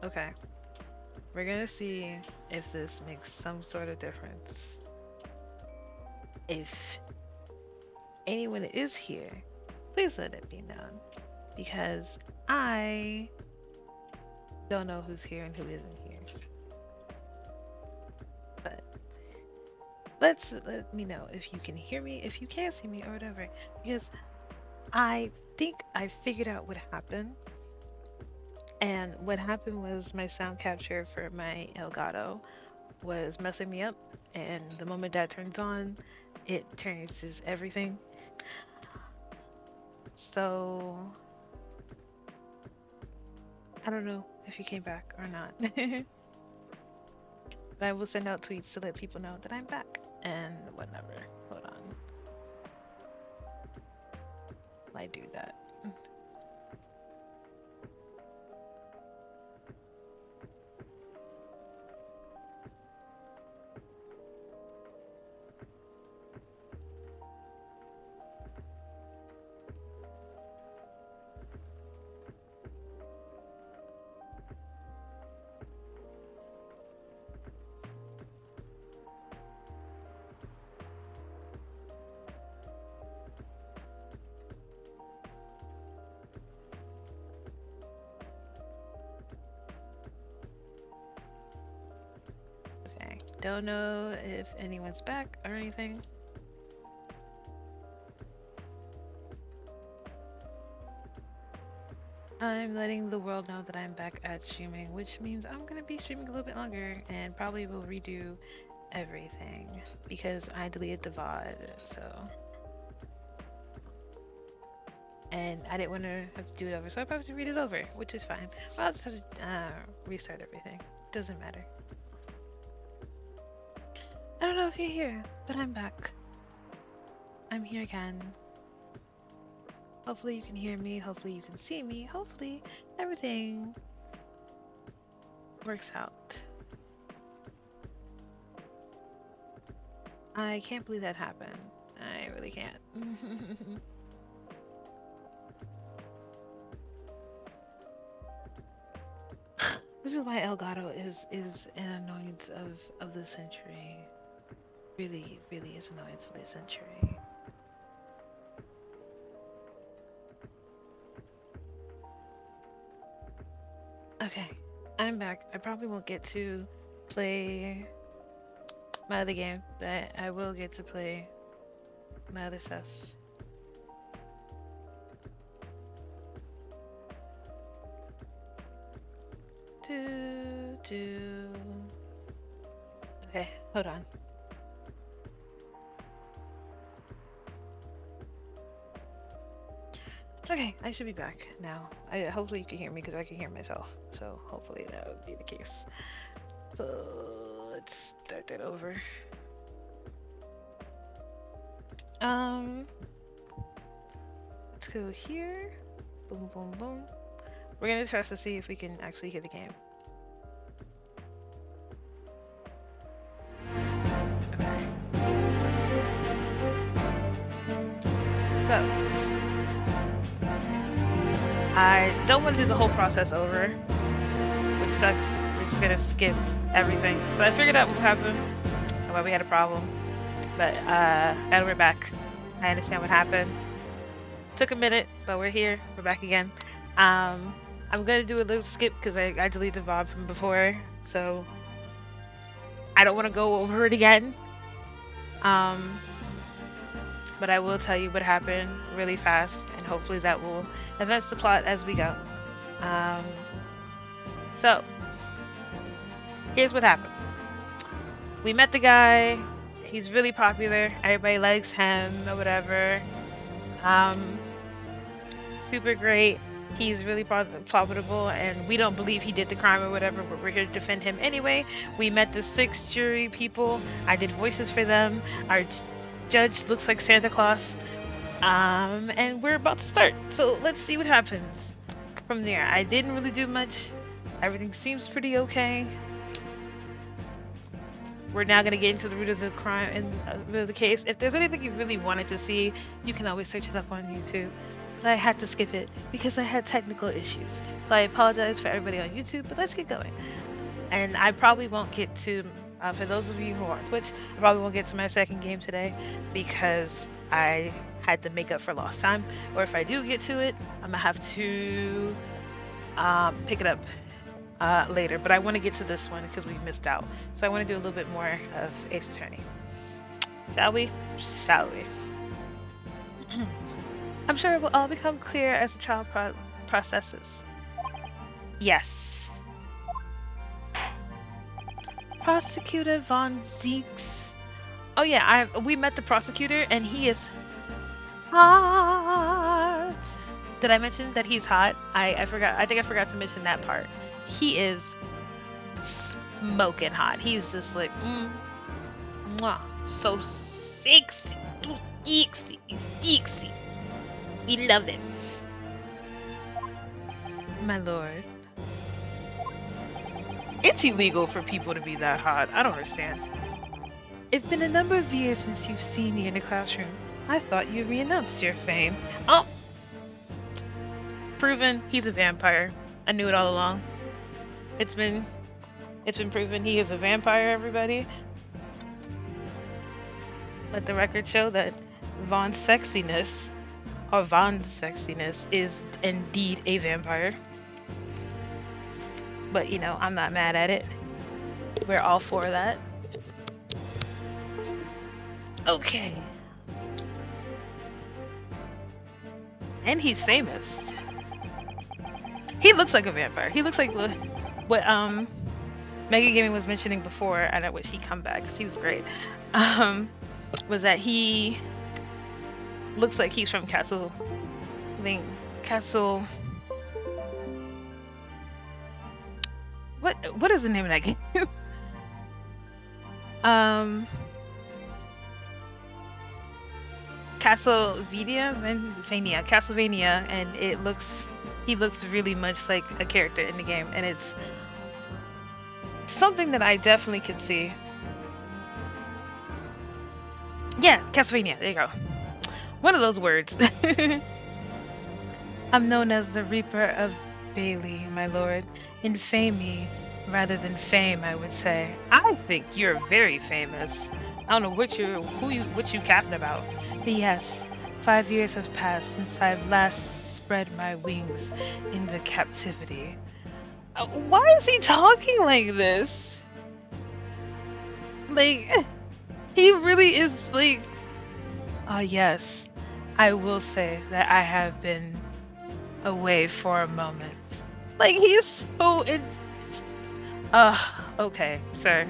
Okay. We're gonna see if this makes some sort of difference. If anyone is here, please let it be known. Because I don't know who's here and who isn't here. But let me know if you can hear me, if you can't see me, or whatever. Because I think I figured out what happened. And what happened was my sound capture for my Elgato was messing me up. And the moment that turns on, it turns everything. So I don't know if you came back or not. But I will send out tweets to let people know that I'm back and whatever. Hold on. I do that. Don't know if anyone's back or anything. I'm letting the world know that I'm back at streaming, which means I'm gonna be streaming a little bit longer and probably will redo everything because I deleted the VOD, so. And I didn't want to have to do it over, so I probably have to read it over, which is fine. Well, I'll just have to restart everything. Doesn't matter. I don't know if you're here, but I'm back. I'm here again. Hopefully you can hear me, hopefully you can see me, hopefully everything works out. I can't believe that happened. I really can't. This is why Elgato is an annoyance of the century. Really, really is annoyance of the century. Okay, I'm back. I probably won't get to play my other game, but I will get to play my other stuff. Okay, hold on. Okay, I should be back now. Hopefully you can hear me because I can hear myself. So hopefully that would be the case. So let's start that over. Let's go here. Boom, boom, boom. We're gonna test to see if we can actually hear the game. Okay. So I don't want to do the whole process over, which sucks. We're just gonna skip everything. So I figured out what happened and why we had a problem. But and we're back. I understand what happened. Took a minute, but we're here. We're back again. I'm gonna do a little skip because I deleted the VOD from before, so I don't want to go over it again. But I will tell you what happened really fast, and hopefully that will advance the plot as we go. So here's what happened. We met the guy. He's really popular. Everybody likes him or whatever. Super great. He's really profitable, and we don't believe he did the crime or whatever, but we're here to defend him anyway. We met the 6 jury people. I did voices for them. Our judge looks like Santa Claus. And we're about to start. So let's see what happens from there. I didn't really do much. Everything seems pretty okay. We're now going to get into the root of the crime and the case. If there's anything you really wanted to see, you can always search it up on YouTube. but I had to skip it because I had technical issues. So I apologize for everybody on YouTube, but let's get going. And I probably won't get to, for those of you who are on Twitch, I probably won't get to my second game today because I had to make up for lost time. Or if I do get to it, I'm gonna have to pick it up later. But I want to get to this one because we missed out. So I want to do a little bit more of Ace Attorney. Shall we? Shall we? I'm sure it will all become clear as the trial processes. Yes. Prosecutor von 𝕒𝕒𝕒. Oh yeah, we met the prosecutor and he is hot. Did I mention that he's hot? I forgot. I think I forgot to mention that part. He is smoking hot. He's just like, mwah, so sexy, sexy, sexy. We love it. My lord. It's illegal for people to be that hot. I don't understand. It's been a number of years since you've seen me in the classroom. I thought you re-announced your fame. Oh! Proven he's a vampire. I knew it all along. It's been proven he is a vampire, everybody. Let the record show that Von's sexiness is indeed a vampire. But you know, I'm not mad at it. We're all for that. Okay. And he's famous. He looks like a vampire. He looks like what Mega Gaming was mentioning before, and I wish he'd come back because he was great. Was that he looks like he's from Castle. What is the name of that game? Castlevania, and he looks really much like a character in the game, and it's something that I definitely could see. Yeah, Castlevania, there you go. One of those words. I'm known as the Reaper of Bailey, my lord. Infamy rather than fame, I would say. I think you're very famous. I don't know what you capping about. But yes, 5 years have passed since I've last spread my wings into captivity. Why is he talking like this? Like, he really is like, oh yes, I will say that I have been away for a moment. Like, he's so okay, sir.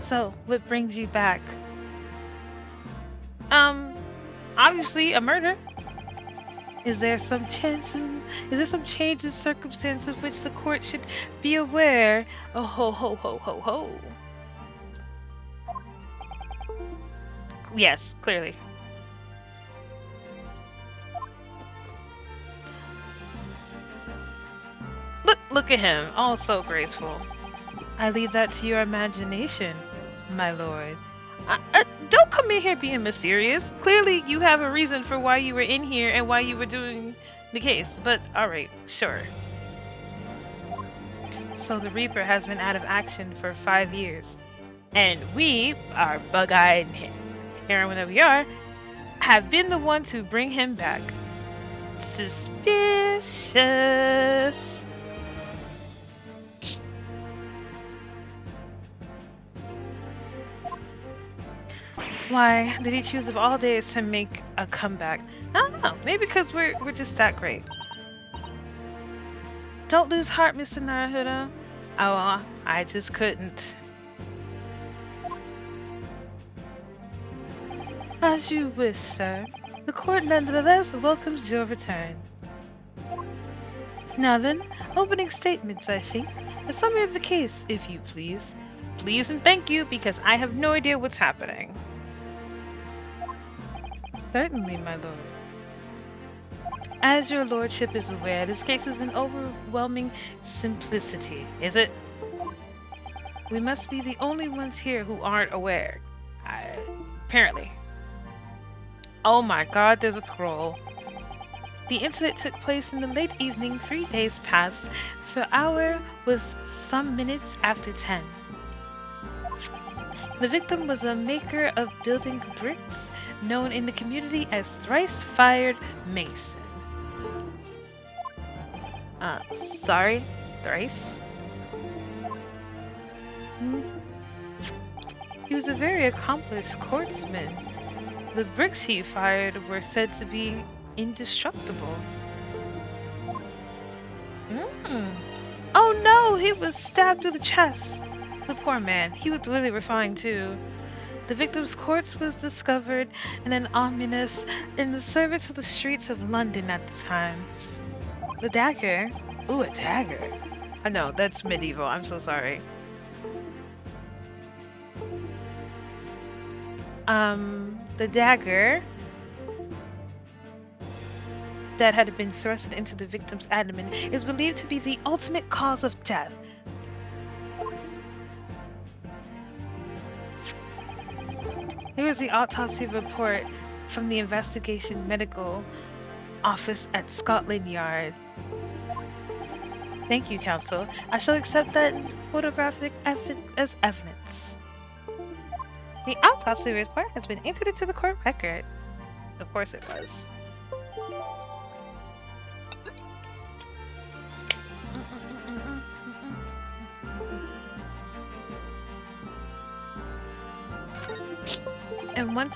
So, what brings you back? Obviously a murder. Is there some change in circumstance of which the court should be aware? Oh ho ho ho ho ho. Yes, clearly. Look at him, all so graceful. I leave that to your imagination, my lord. Don't come in here being mysterious. Clearly you have a reason for why you were in here and why you were doing the case, but alright, sure. So the Reaper has been out of action for 5 years, and we, our bug-eyed heroine that we are, have been the one to bring him back. Suspicious. Why did he choose of all days to make a comeback? I don't know. Maybe because we're just that great. Don't lose heart, Mr. Naruhodo. Oh, I just couldn't. As you wish, sir. The court nonetheless welcomes your return. Now then, opening statements, I think. A summary of the case, if you please. Please and thank you, because I have no idea what's happening. Certainly, my lord. As your lordship is aware, this case is an overwhelming simplicity, is it? We must be the only ones here who aren't aware. Apparently. Oh my god, there's a scroll. The incident took place in the late evening, 3 days past. The hour was some minutes after 10. The victim was a maker of building bricks, known in the community as thrice-fired mason. Sorry? Thrice? He was a very accomplished swordsman. The bricks he fired were said to be indestructible. Oh no, he was stabbed through the chest. The poor man, he looked really refined too. The victim's corpse was discovered in an omnibus in the service of the streets of London at the time. The dagger? Ooh, a dagger. I know, that's medieval, I'm so sorry. The dagger that had been thrust into the victim's abdomen is believed to be the ultimate cause of death. Here is the autopsy report from the investigation medical office at Scotland Yard. Thank you, counsel. I shall accept that photographic as evidence. The autopsy report has been entered into the court record. Of course it was. And one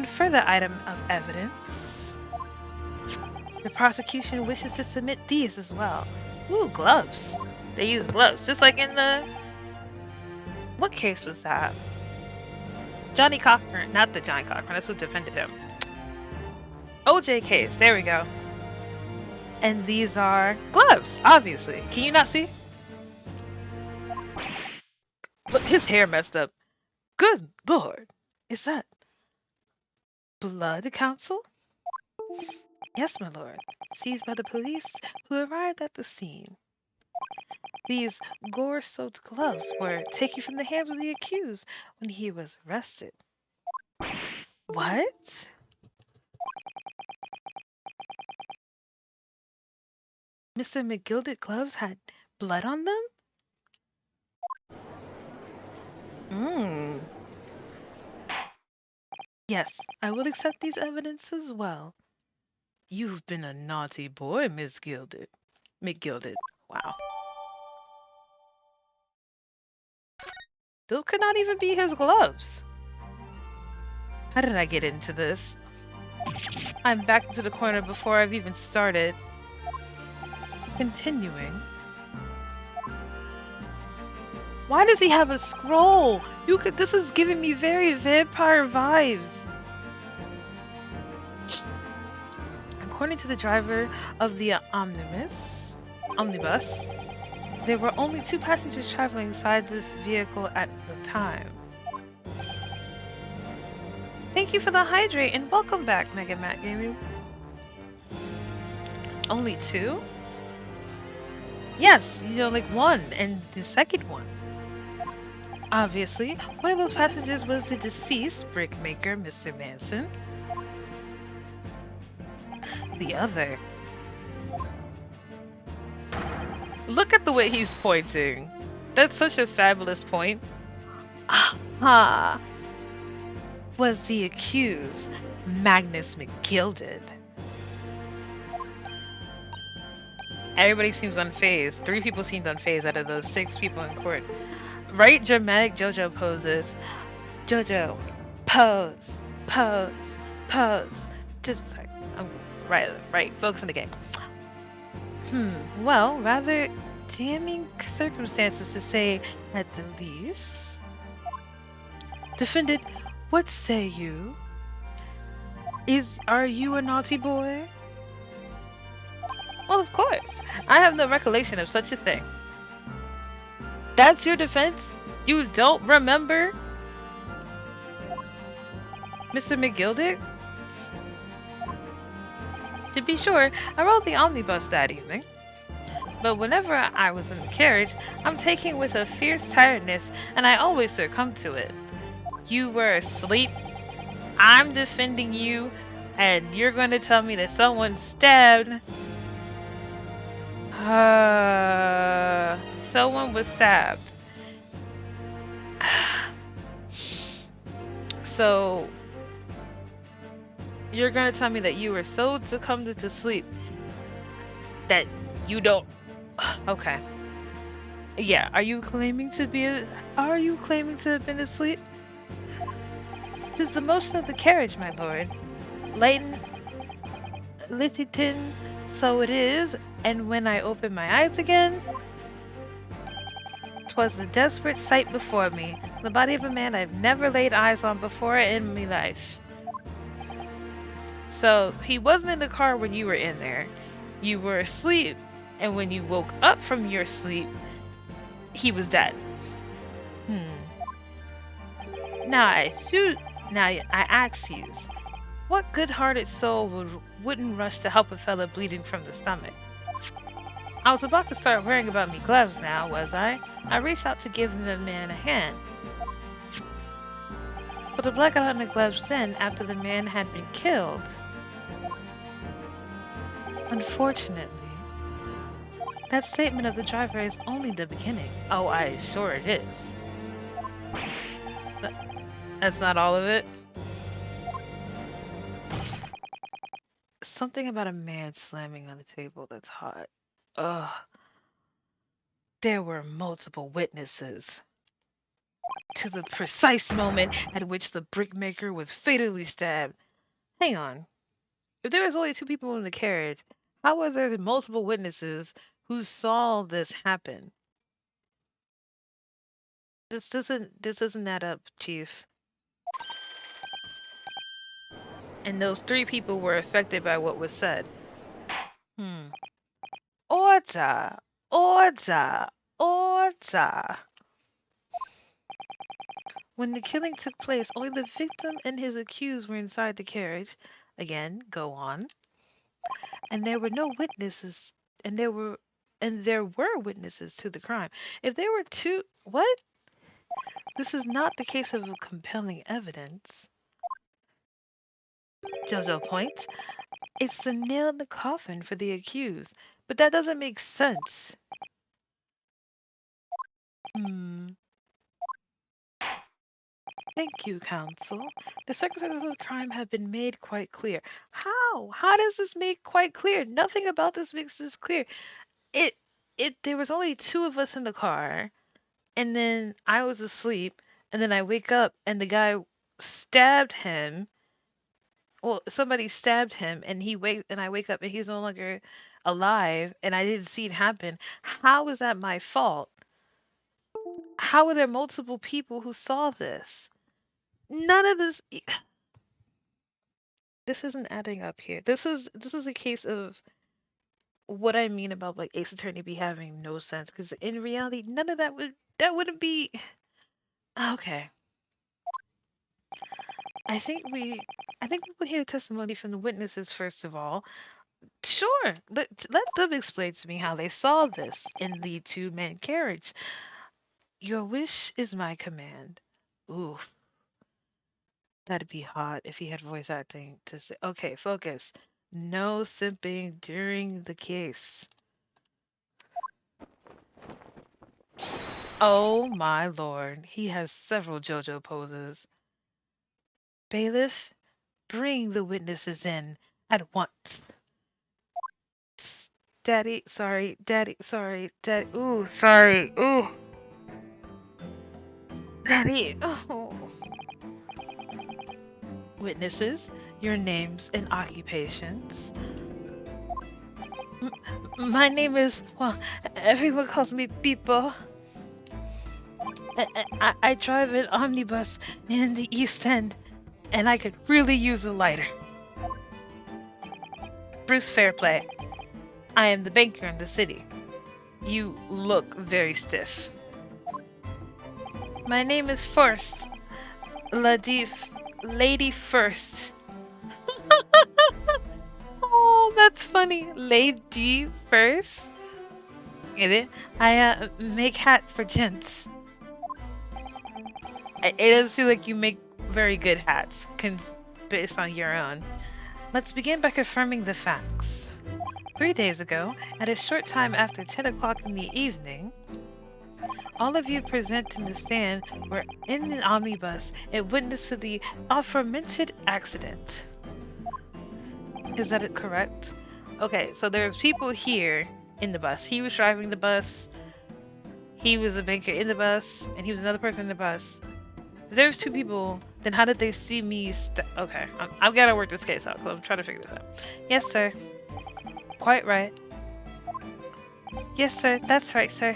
further item of evidence. The prosecution wishes to submit these as well. Ooh, gloves. They use gloves, just like in the... What case was that? Johnny Cochran, not the Johnny Cochran, that's who defended him. OJ case, there we go. And these are gloves, obviously. Can you not see? Look, his hair messed up. Good lord, is that blood, counsel? Yes, my lord. Seized by the police who arrived at the scene. These gore-soaked gloves were taken from the hands of the accused when he was arrested. What? Mr. McGilded gloves had blood on them? Yes, I will accept these evidence as well. You've been a naughty boy, Miss McGilded. Wow. Those could not even be his gloves. How did I get into this? I'm back into the corner before I've even started. Continuing. Why does he have a scroll? This is giving me very vampire vibes. According to the driver of the omnibus, there were only 2 passengers traveling inside this vehicle at the time. Thank you for the hydrate and welcome back, Mega Matt Gaming. Only 2? Yes, you know, like 1 and the second one. Obviously, one of those passengers was the deceased brickmaker, Mr. Manson. The other. Look at the way he's pointing. That's such a fabulous point. Aha! Was the accused, Magnus McGilded. Everybody seems unfazed. 3 people seemed unfazed out of those 6 people in court. Right dramatic JoJo poses. JoJo, pose, pose, pose. Just sorry, I'm right. Focus on the game. Well, rather damning circumstances to say at the least. Defendant, what say you? Are you a naughty boy? Well, of course. I have no recollection of such a thing. That's your defense? You don't remember? Mr. McGilded? To be sure, I rode the omnibus that evening. But whenever I was in the carriage, I'm taken with a fierce tiredness, and I always succumb to it. You were asleep. I'm defending you, and you're going to tell me that someone stabbed. Someone was stabbed. So, you're going to tell me that you were so succumbed to sleep that you don't. Okay. Yeah, are you claiming to have been asleep? Since the motion of the carriage, my lord. Littleton, so it is, and when I opened my eyes again, 'twas a desperate sight before me, the body of a man I've never laid eyes on before in my life. So, he wasn't in the car when you were in there. You were asleep, and when you woke up from your sleep, he was dead. Now I ask you, what good-hearted soul wouldn't rush to help a fella bleeding from the stomach? I was about to start worrying about me gloves now, was I? I reached out to give the man a hand. But the blood got on the gloves then, after the man had been killed. Unfortunately, that statement of the driver is only the beginning. Oh, I'm sure it is. That's not all of it. Something about a man slamming on the table that's hot. Ugh. There were multiple witnesses to the precise moment at which the brickmaker was fatally stabbed. Hang on. If there was only 2 people in the carriage, how were there multiple witnesses who saw this happen? This doesn't add up, Chief. And those 3 people were affected by what was said. Order! Order! Order! When the killing took place, only the victim and his accused were inside the carriage. Again, go on. And there were no witnesses, and there were witnesses to the crime. If there were 2, what? This is not the case of compelling evidence. JoJo points. It's the nail in the coffin for the accused, but that doesn't make sense. Thank you, counsel. The circumstances of the crime have been made quite clear. How? How does this make quite clear? Nothing about this makes this clear. There was only 2 of us in the car, and then I was asleep, and then I wake up, and the guy stabbed him. Well, somebody stabbed him, and I wake up, and he's no longer alive, and I didn't see it happen. How is that my fault? How are there multiple people who saw this? None of this. This isn't adding up here. This is a case of what I mean about like Ace Attorney be having no sense, because in reality, none of that wouldn't be okay. I think we would hear testimony from the witnesses first of all. Sure, let them explain to me how they saw this in the 2-man carriage. Your wish is my command. Oof. That'd be hot if he had voice acting to say, okay, focus. No simping during the case. Oh my lord, he has several JoJo poses. Bailiff, bring the witnesses in at once. Daddy, sorry, ooh, sorry, ooh. Daddy, oh. Witnesses, your names and occupations. My name is, well, everyone calls me Pipo. I drive an omnibus in the East End, and I could really use a lighter. Bruce Fairplay. I am the banker in the city. You look very stiff. My name is First. Lady First. Oh, That's funny. Lady first. Get it? I make hats for gents. It doesn't seem like you make very good hats, based on your own. Let's begin by confirming the facts. 3 days ago, at a short time after 10 o'clock in the evening, all of you present in the stand were in an omnibus and witness to the aforementioned accident. Is that correct? Okay, so there's people here in the bus. He was driving the bus, he was a banker in the bus, and he was another person in the bus. If there's 2 people, then how did they see me okay, I've got to work this case out because I'm trying to figure this out. Yes, sir. Quite right. Yes, sir. That's right, sir.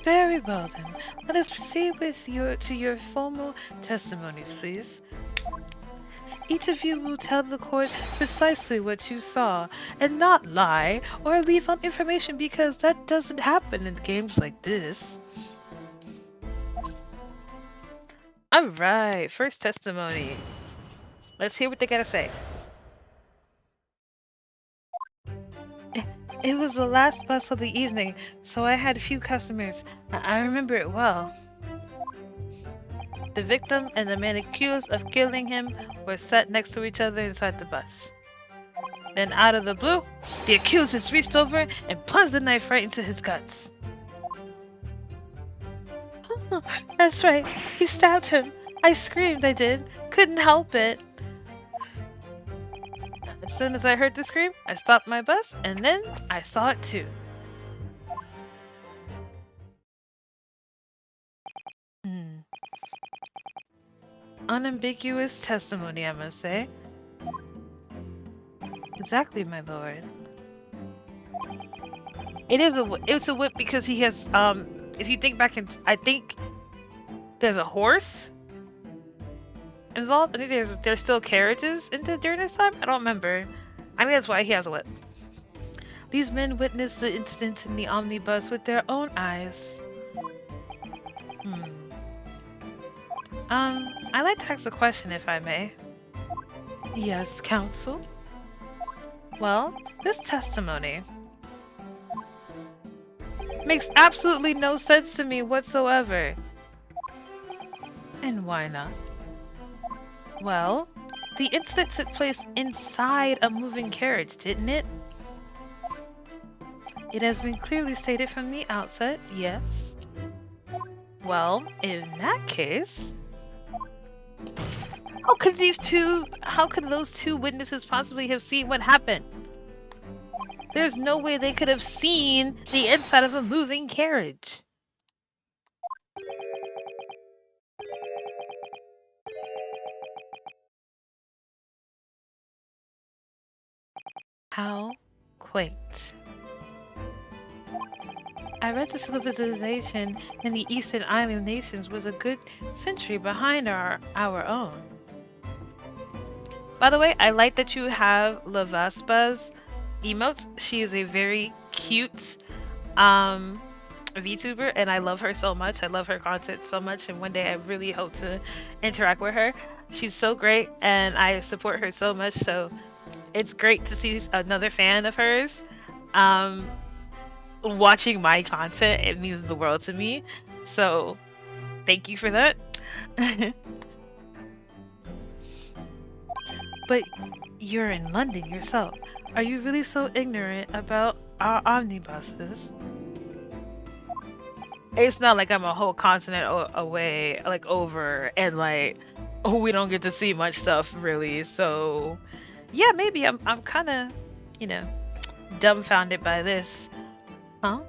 Very well, then. Let us proceed with your formal testimonies, please. Each of you will tell the court precisely what you saw, and not lie or leave out information because that doesn't happen in games like this. Alright, first testimony. Let's hear what they gotta say. It was the last bus of the evening, so I had a few customers. I remember it well. The victim and the man accused of killing him were sat next to each other inside the bus. Then out of the blue, the accused has reached over and plunged the knife right into his guts. That's right, he stabbed him. I screamed, I did. Couldn't help it. As soon as I heard the scream, I stopped my bus, and then I saw it too. Unambiguous testimony, I must say. Exactly, my lord. It's a whip because he has, if you think back in, I think there's a horse involved. I think there's still carriages during this time. I don't remember. I think that's why he has a whip. These men witnessed the incident in the omnibus with their own eyes. I'd like to ask a question, if I may. Yes, counsel? Well, this testimony makes absolutely no sense to me whatsoever. And why not? Well, the incident took place inside a moving carriage, didn't it? It has been clearly stated from the outset, yes. Well, in that case, how could those 2 witnesses possibly have seen what happened? There's no way they could have seen the inside of a moving carriage. How quaint. I read the civilization in the Eastern Island nations was a good century behind our own. By the way, I like that you have 𝕤𝕐𝕐's emotes. She is a very cute VTuber, and I love her so much. I love her content so much, and one day I really hope to interact with her. She's so great, and I support her so much, so it's great to see another fan of hers watching my content. It means the world to me, so thank you for that. But you're in London yourself. Are you really so ignorant about our omnibuses? It's not like I'm a whole continent away, like over, and like, oh, we don't get to see much stuff really. So yeah, maybe I'm kind of, you know, dumbfounded by this. Huh?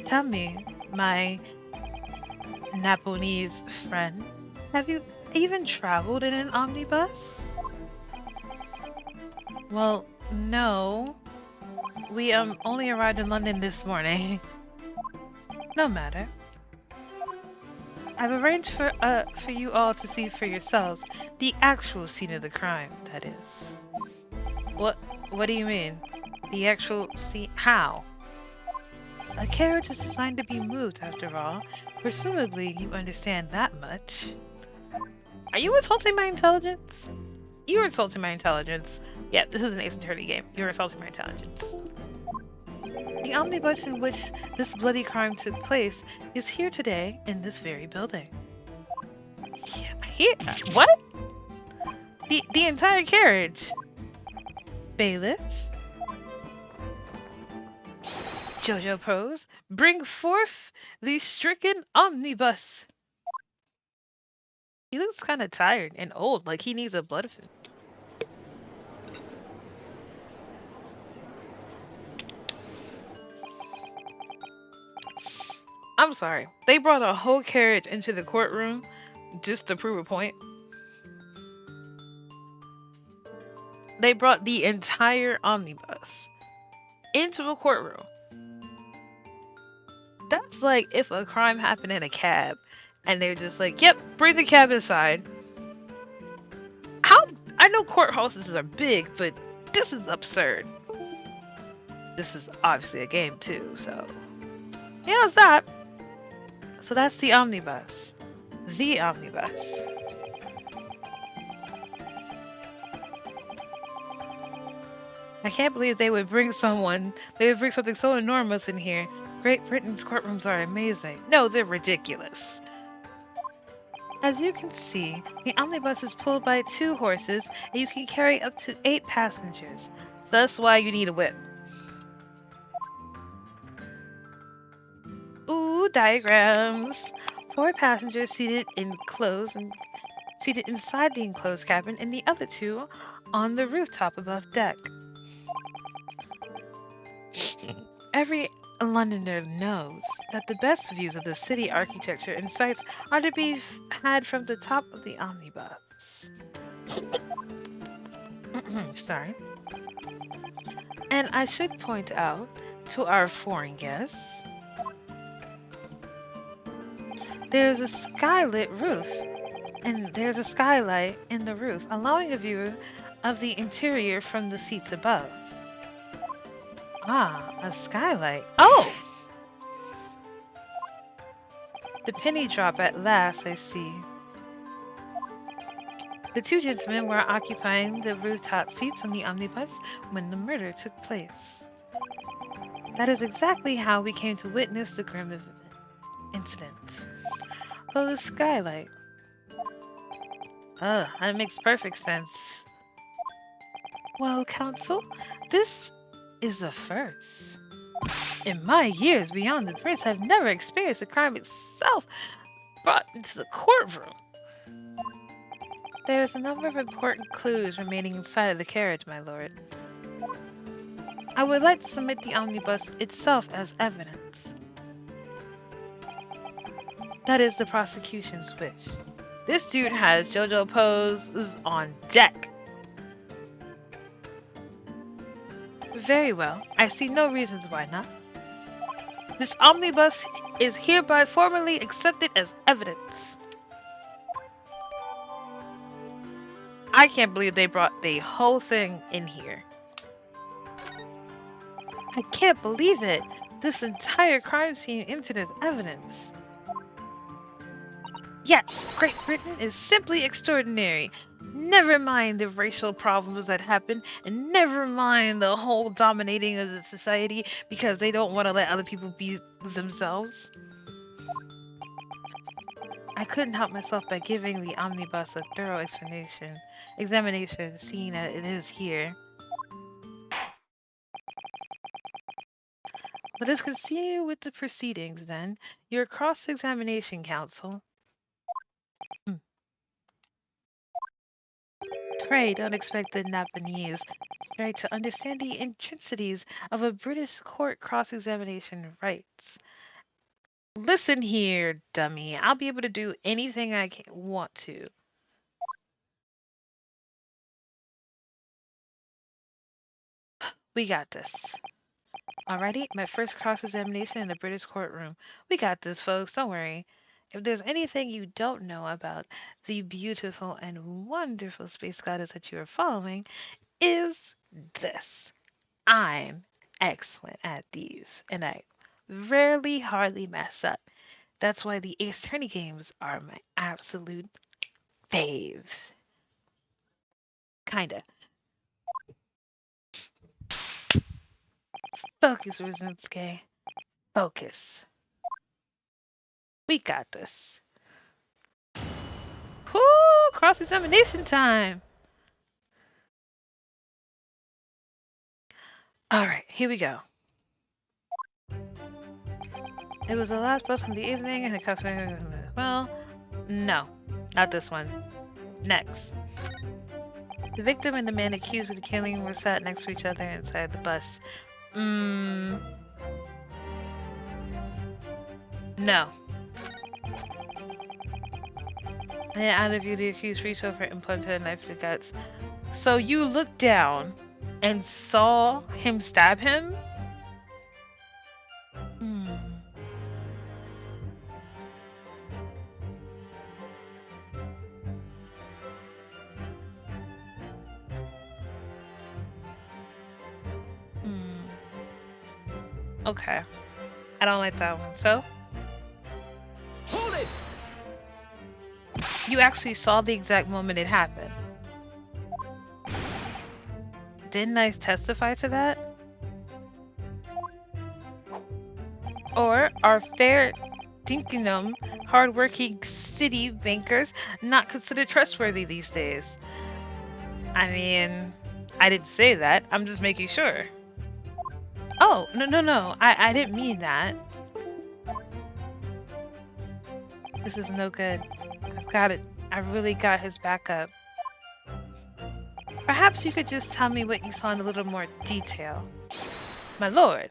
Tell me, my 𝕤𝕒𝕤𝕤 friend, have you even traveled in an omnibus? Well, no. We only arrived in London this morning. No matter. I've arranged for you all to see for yourselves the actual scene of the crime, that is. What do you mean? The actual scene? How? A carriage is designed to be moved, after all. Presumably, you understand that much. Are you insulting my intelligence? You're insulting my intelligence. Yeah, this is an Ace Attorney game. You're insulting my intelligence. The omnibus in which this bloody crime took place is here today in this very building. Here? What? The entire carriage. Bailiff? 𝕤𝕒𝕠𝕚𝕤, bring forth the stricken omnibus. He looks kind of tired and old, like he needs a blood food. I'm sorry. They brought a whole carriage into the courtroom just to prove a point. They brought the entire omnibus into a courtroom. That's like if a crime happened in a cab and they're just like, yep, bring the cab inside. How? I know courthouses are big, but this is absurd. This is obviously a game too, so yeah, it's that. So that's the omnibus. The omnibus. I can't believe they would bring something so enormous in here. Great Britain's courtrooms are amazing. No, they're ridiculous. As you can see, the omnibus is pulled by 2 horses and you can carry up to 8 passengers. That's why you need a whip. Ooh, diagrams. 4 passengers seated inside the enclosed cabin and the other 2 on the rooftop above deck. Every Londoner knows that the best views of the city architecture and sights are to be had from the top of the omnibus. Sorry. And I should point out to our foreign guests, there's a skylit roof, and there's a skylight in the roof, allowing a view of the interior from the seats above. Ah, a skylight. Oh! The penny drop at last, I see. The 2 gentlemen were occupying the rooftop seats on the omnibus when the murder took place. That is exactly how we came to witness the grim incident. Oh, the skylight. That makes perfect sense. Well, counsel, this is a first. In my years beyond the bridge, I've never experienced a crime itself brought into the courtroom. There is a number of important clues remaining inside of the carriage, my lord. I would like to submit the omnibus itself as evidence. That is the prosecution's wish. This dude has 𝕤𝕒𝕠𝕚𝕤s on deck. Very well. I see no reasons why not. This omnibus is hereby formally accepted as evidence. I can't believe they brought the whole thing in here. I can't believe it. This entire crime scene entered as evidence. Yes, Great Britain is simply extraordinary. Never mind the racial problems that happen, and never mind the whole dominating of the society because they don't want to let other people be themselves. I couldn't help myself by giving the omnibus a thorough examination, seeing that it is here. Let us continue with the proceedings, then. Your cross-examination, counsel. Pray don't expect the Japanese to understand the intricacies of a British court cross-examination rights. Listen here, dummy. I'll be able to do anything I want to. We got this. Alrighty, my first cross-examination in the British courtroom. We got this, folks. Don't worry. If there's anything you don't know about the beautiful and wonderful space goddess that you are following, is this. I'm excellent at these, and I rarely hardly mess up. That's why the Ace Attorney games are my absolute fave. Kinda. Focus, Rizunsuke. Focus. We got this. Whoo! Cross-examination time! Alright, here we go. It was the last bus from the evening and the cops... Well, no. Not this one. Next. The victim and the man accused of the killing were sat next to each other inside the bus. No. And out of you, the accused reached over and plunged a knife to the guts. So you looked down and saw him stab him? Okay. I don't like that one. So? Hold it! You actually saw the exact moment it happened. Didn't I testify to that? Or are fair dinkum, hard-working city bankers not considered trustworthy these days? I mean, I didn't say that. I'm just making sure. Oh, no. I didn't mean that. This is no good. I've got it. I really got his back up. Perhaps you could just tell me what you saw in a little more detail. My lord.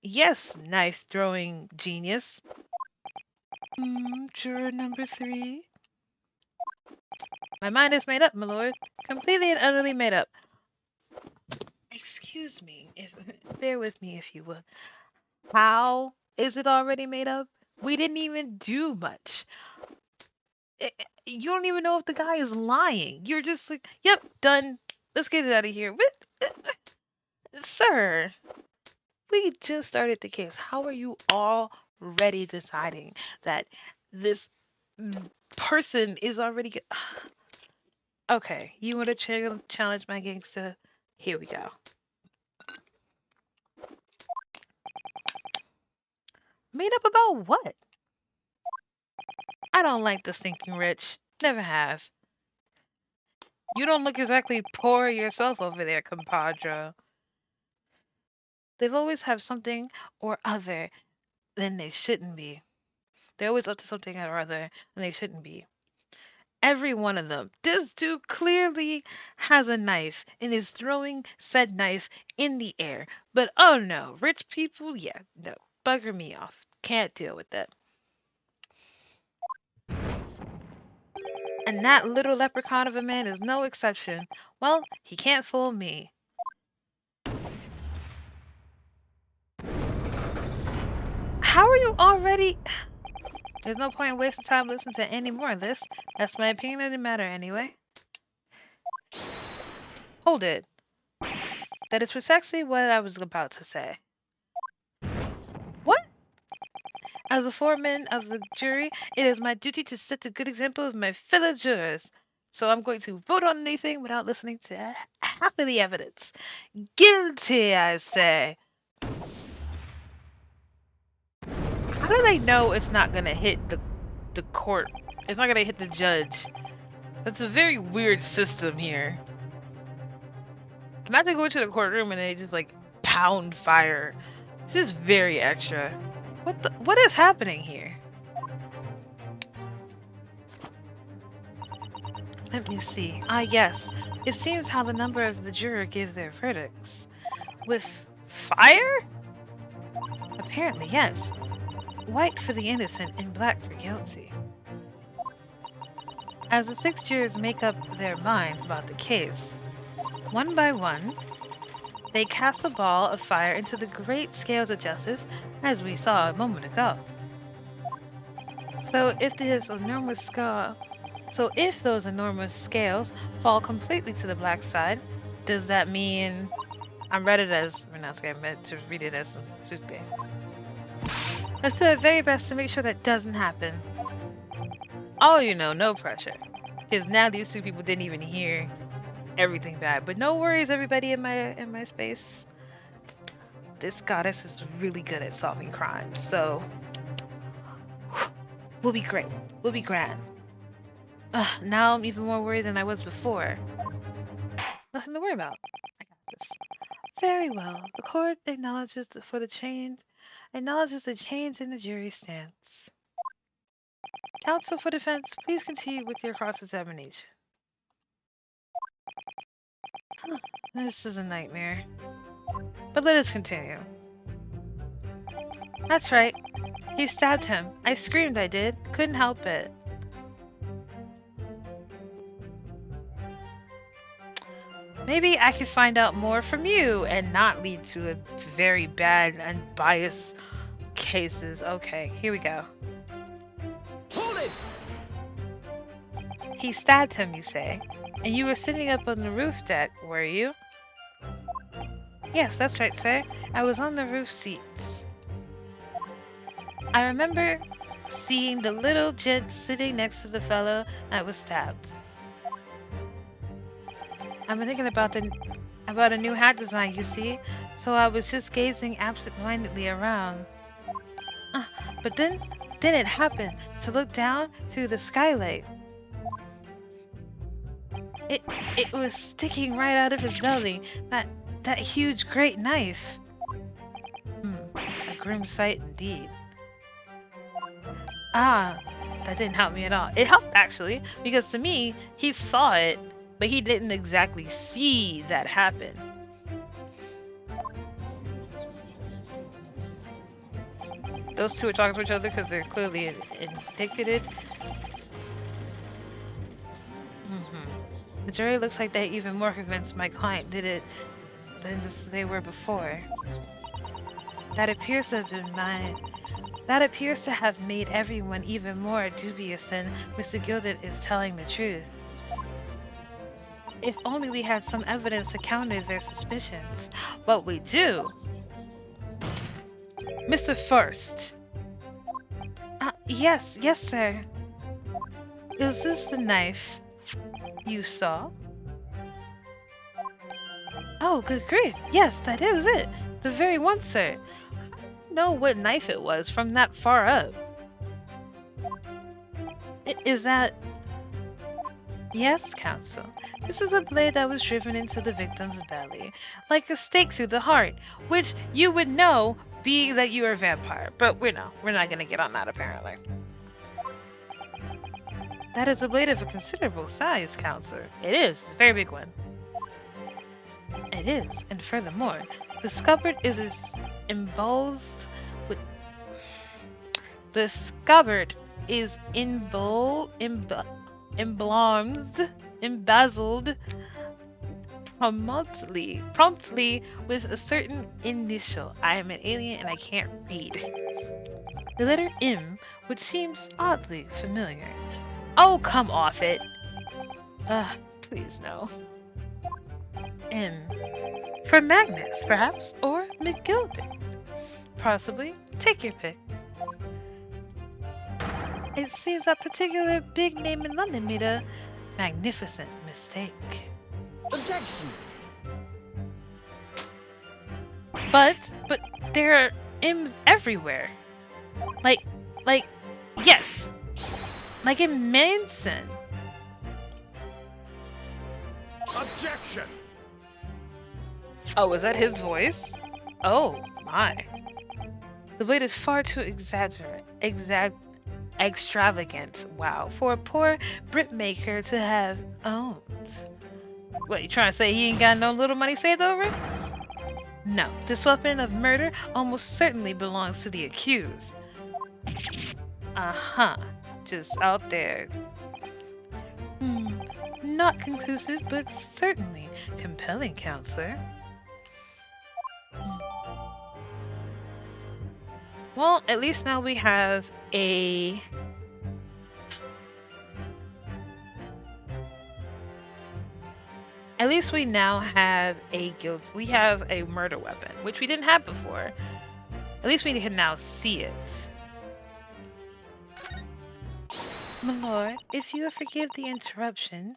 Yes, knife-throwing genius. Juror number 3. My mind is made up, my lord. Completely and utterly made up. Excuse me, bear with me if you will. How is it already made up? We didn't even do much. You don't even know if the guy is lying. You're just like, yep, done. Let's get it out of here. Sir, we just started the case. How are you already deciding that this person is already... Okay, you want to challenge my gangster? Here we go. Made up about what? I don't like the stinking rich. Never have. You don't look exactly poor yourself over there, compadre. They've always have something or other than they shouldn't be. They're always up to something or other than they shouldn't be. Every one of them. This dude clearly has a knife and is throwing said knife in the air. But oh no, rich people, yeah, no. Bugger me off. Can't deal with that. And that little leprechaun of a man is no exception. Well, he can't fool me. How are you already... There's no point in wasting time listening to any more of this. That's my opinion of the matter anyway. Hold it. That is precisely what I was about to say. What? As a foreman of the jury, it is my duty to set a good example of my fellow jurors. So I'm going to vote on anything without listening to half of the evidence. Guilty, I say. How do they know it's not going to hit the court? It's not going to hit the judge. That's a very weird system here. Imagine going to the courtroom and they just like pound fire. This is very extra. What is happening here? Let me see. Ah, yes. It seems how the number of the juror give their verdicts. With fire? Apparently, yes. White for the innocent and black for guilty. As the 6 jurors make up their minds about the case, one by one, they cast a ball of fire into the great scales of justice, as we saw a moment ago. So if those enormous scales fall completely to the black side, does that mean... I'm read it as... I meant to read it as Supe. Let's do our very best to make sure that doesn't happen. Oh, you know, no pressure. Because now these two people didn't even hear everything bad. But no worries, everybody in my space. This goddess is really good at solving crimes, so we'll be great. We'll be grand. Now I'm even more worried than I was before. Nothing to worry about. I got this. Very well. The court acknowledges the change in the jury stance. Counsel for defense, please continue with your cross-examination. This is a nightmare. But let us continue. That's right. He stabbed him. I screamed, I did. Couldn't help it. Maybe I could find out more from you and not lead to a very bad and biased cases. Okay, here we go. Hold it! He stabbed him, you say? And you were sitting up on the roof deck, were you? Yes, that's right, sir. I was on the roof seats. I remember seeing the little gent sitting next to the fellow that was stabbed. I've been thinking about a new hat design, you see, so I was just gazing absent-mindedly around. But then it happened to look down through the skylight. It was sticking right out of his belly, that huge great knife. A grim sight indeed. That didn't help me at all. It helped actually, because to me, he saw it, but he didn't exactly see that happen. Those two are talking to each other because they're clearly indicated. The jury looks like they're even more convinced my client did it than they were before. That appears to have made everyone even more dubious than Mr. Gilded is telling the truth. If only we had some evidence to counter their suspicions. But we do! Mr. First! Yes, sir. Is this the knife you saw? Oh, good grief! Yes, that is it! The very one, sir! I don't know what knife it was from that far up. Is that... Yes, counsel. This is a blade that was driven into the victim's belly, like a stake through the heart, which you would know being that you are a vampire, but we're not gonna get on that apparently. That is a blade of a considerable size, counselor. It is, it's a very big one. It is, and furthermore, the scabbard is embossed with... The scabbard is embezzled promptly with a certain initial. I am an alien and I can't read. The letter M, which seems oddly familiar. Oh, come off it! Please no. M. For Magnus, perhaps, or McGilded. Possibly. Take your pick. It seems that particular big name in London made a magnificent mistake. Objection! But there are M's everywhere. Like, yes. Like in Manson. Objection! Oh, was that his voice? Oh, my. The blade is far too extravagant, wow, for a poor brick maker to have owned. What, you trying to say he ain't got no little money saved over? No, this weapon of murder almost certainly belongs to the accused. Just out there. Not conclusive, but certainly compelling, counselor. Well, at least now we have a... At least we now have a we have a murder weapon, which we didn't have before. At least we can now see it. My lord, if you will forgive the interruption.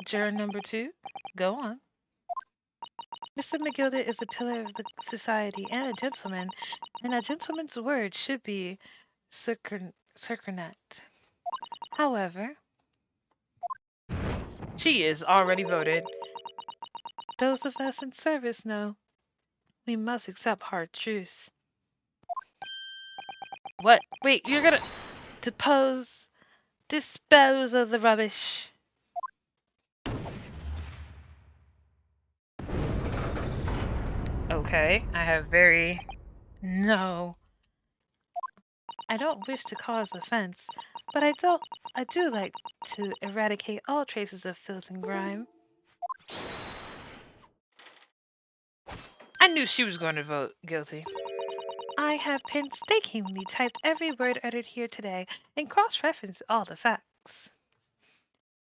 Juror number 2, go on. Mr. 𝕤𝕤𝕤 is a pillar of the society and a gentleman's word should be circumnat. However, she is already voted. Those of us in service know we must accept hard truth. What? Wait, you're gonna dispose of the rubbish. Okay, No. I don't wish to cause offense, but I do like to eradicate all traces of filth and grime. I knew she was going to vote guilty. I have painstakingly typed every word uttered here today and cross-referenced all the facts.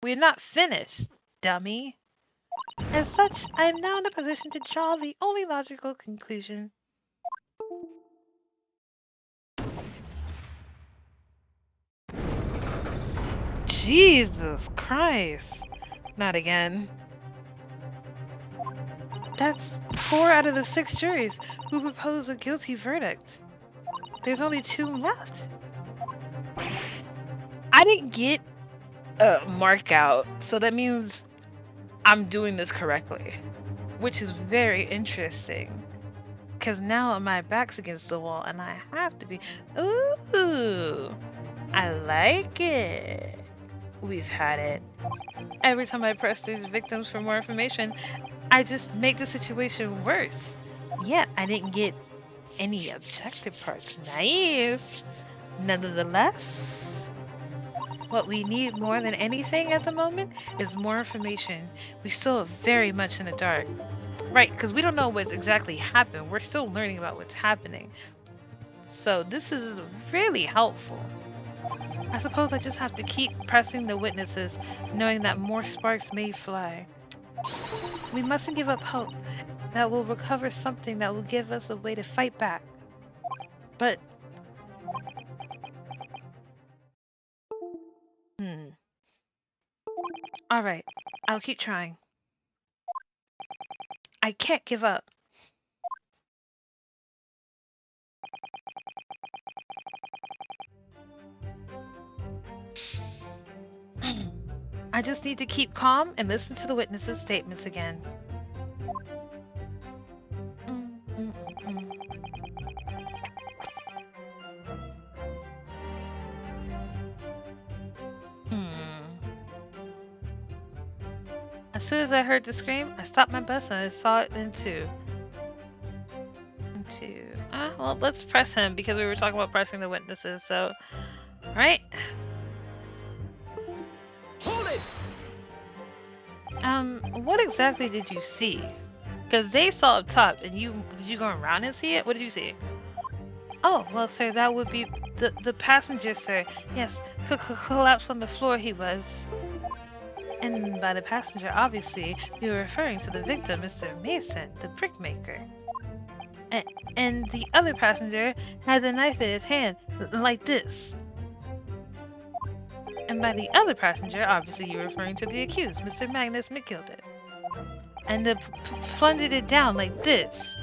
We're not finished, dummy. As such, I am now in a position to draw the only logical conclusion. Jesus Christ. Not again. That's 4 out of the 6 juries who proposed a guilty verdict. There's only 2 left. I didn't get a mark out, so that means I'm doing this correctly, which is very interesting. Because now my back's against the wall and I have to be... Ooh, I like it. We've had it. Every time I press these victims for more information, I just make the situation worse. Yeah, I didn't get any objective parts. Nice. Nevertheless, what we need more than anything at the moment is more information. We still are very much in the dark. Right, because we don't know what's exactly happened. We're still learning about what's happening. So this is really helpful. I suppose I just have to keep pressing the witnesses, knowing that more sparks may fly. We mustn't give up hope that we'll recover something that will give us a way to fight back. But... Alright, I'll keep trying. I can't give up. I just need to keep calm and listen to the witnesses' statements again. As soon as I heard the scream, I stopped my bus and I saw it in two. Well, let's press him because we were talking about pressing the witnesses, so... Alright. Hold it! What exactly did you see? Because they saw up top, and did you go around and see it? What did you see? Oh, well, sir, that would be the passenger, sir. Yes, collapsed on the floor he was. And by the passenger, obviously, we were referring to the victim, Mr. Mason, the brickmaker. And the other passenger had the knife in his hand, like this. And by the other passenger, obviously, you're referring to the accused, Mr. Magnus 𝕤𝕤𝕤. And plunged it down like this,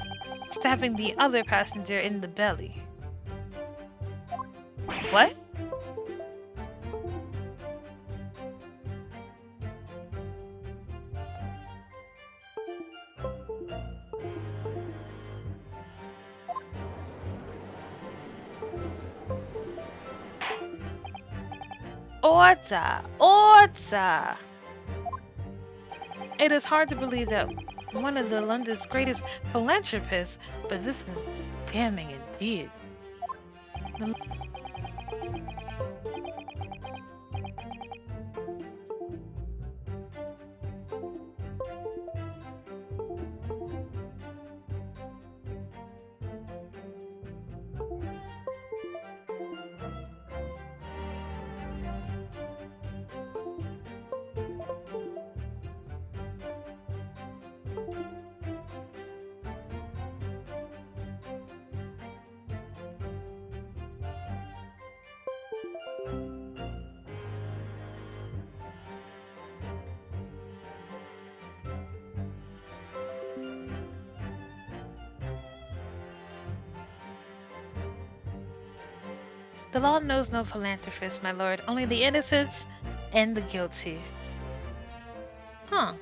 stabbing the other passenger in the belly. What? Orta! It is hard to believe that one of the London's greatest philanthropists, but this is damning indeed. The law knows no philanthropist, my lord, only the innocent and the guilty. Huh.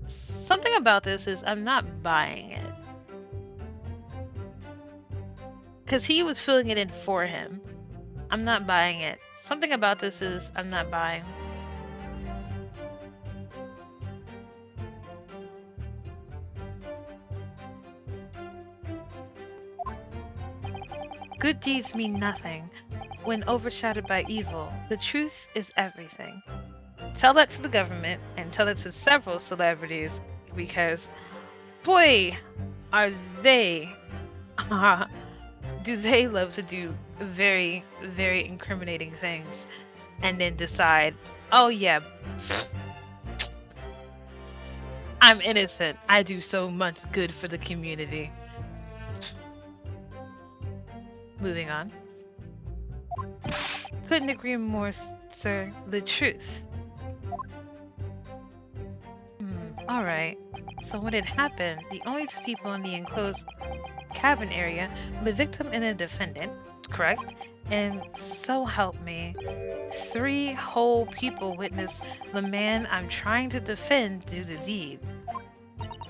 Something about this is I'm not buying it. Because he was filling it in for him. I'm not buying it. Something about this is I'm not buying. Good deeds mean nothing when overshadowed by evil. The truth is everything. Tell that to the government and tell it to several celebrities because, boy, are they, do they love to do very, very incriminating things and then decide, oh yeah, I'm innocent. I do so much good for the community. Moving on. Couldn't agree more, sir. The truth. Alright. So when it happened, the only two people in the enclosed cabin area were the victim and the defendant, correct? And so help me, 3 whole people witnessed the man I'm trying to defend do the deed.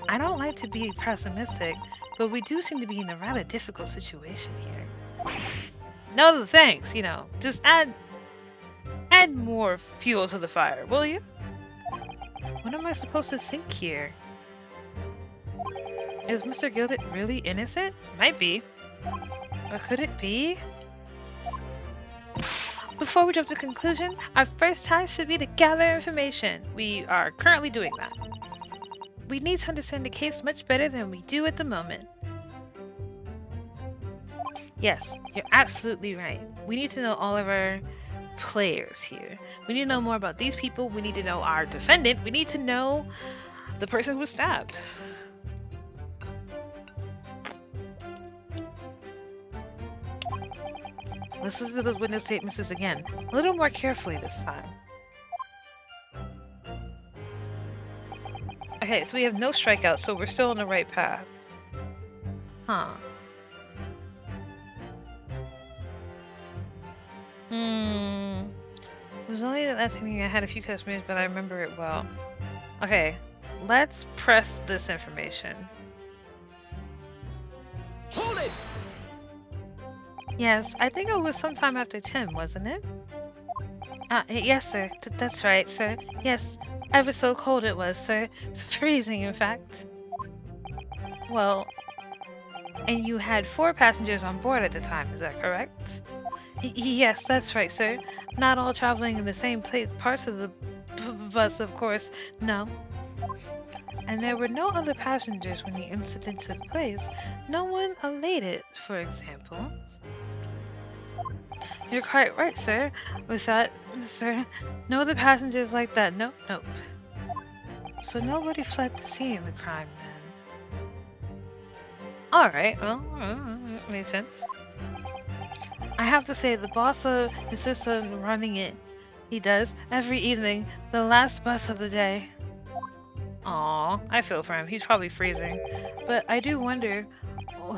I don't like to be pessimistic, but we do seem to be in a rather difficult situation here. No thanks, you know, just add more fuel to the fire, will you? What am I supposed to think here? Is Mr. Gilded really innocent? Might be. Or could it be? Before we jump to conclusion, our first task should be to gather information. We are currently doing that. We need to understand the case much better than we do at the moment. Yes, you're absolutely right. We need to know all of our players here. We need to know more about these people. We need to know our defendant. We need to know the person who was stabbed. Listen to those witness statements again, a little more carefully this time. Okay, so we have no strikeouts, so we're still on the right path. Huh. It was only the last thing I had a few customers, but I remember it well. Okay, let's press this information. Hold it! Yes, I think it was sometime after 10, wasn't it? Yes, sir. That's right, sir. Yes, ever so cold it was, sir. Freezing, in fact. Well, and you had 4 passengers on board at the time, is that correct? Yes, that's right, sir. Not all traveling in the same parts of the bus, of course. No. And there were no other passengers when the incident took place. No one elated, for example. You're quite right, sir. Was that, sir? No other passengers like that. Nope. So nobody fled the scene of the crime, then. Alright, well, makes sense. I have to say, the boss insists on running it. He does, every evening, the last bus of the day. Aww, I feel for him. He's probably freezing. But I do wonder,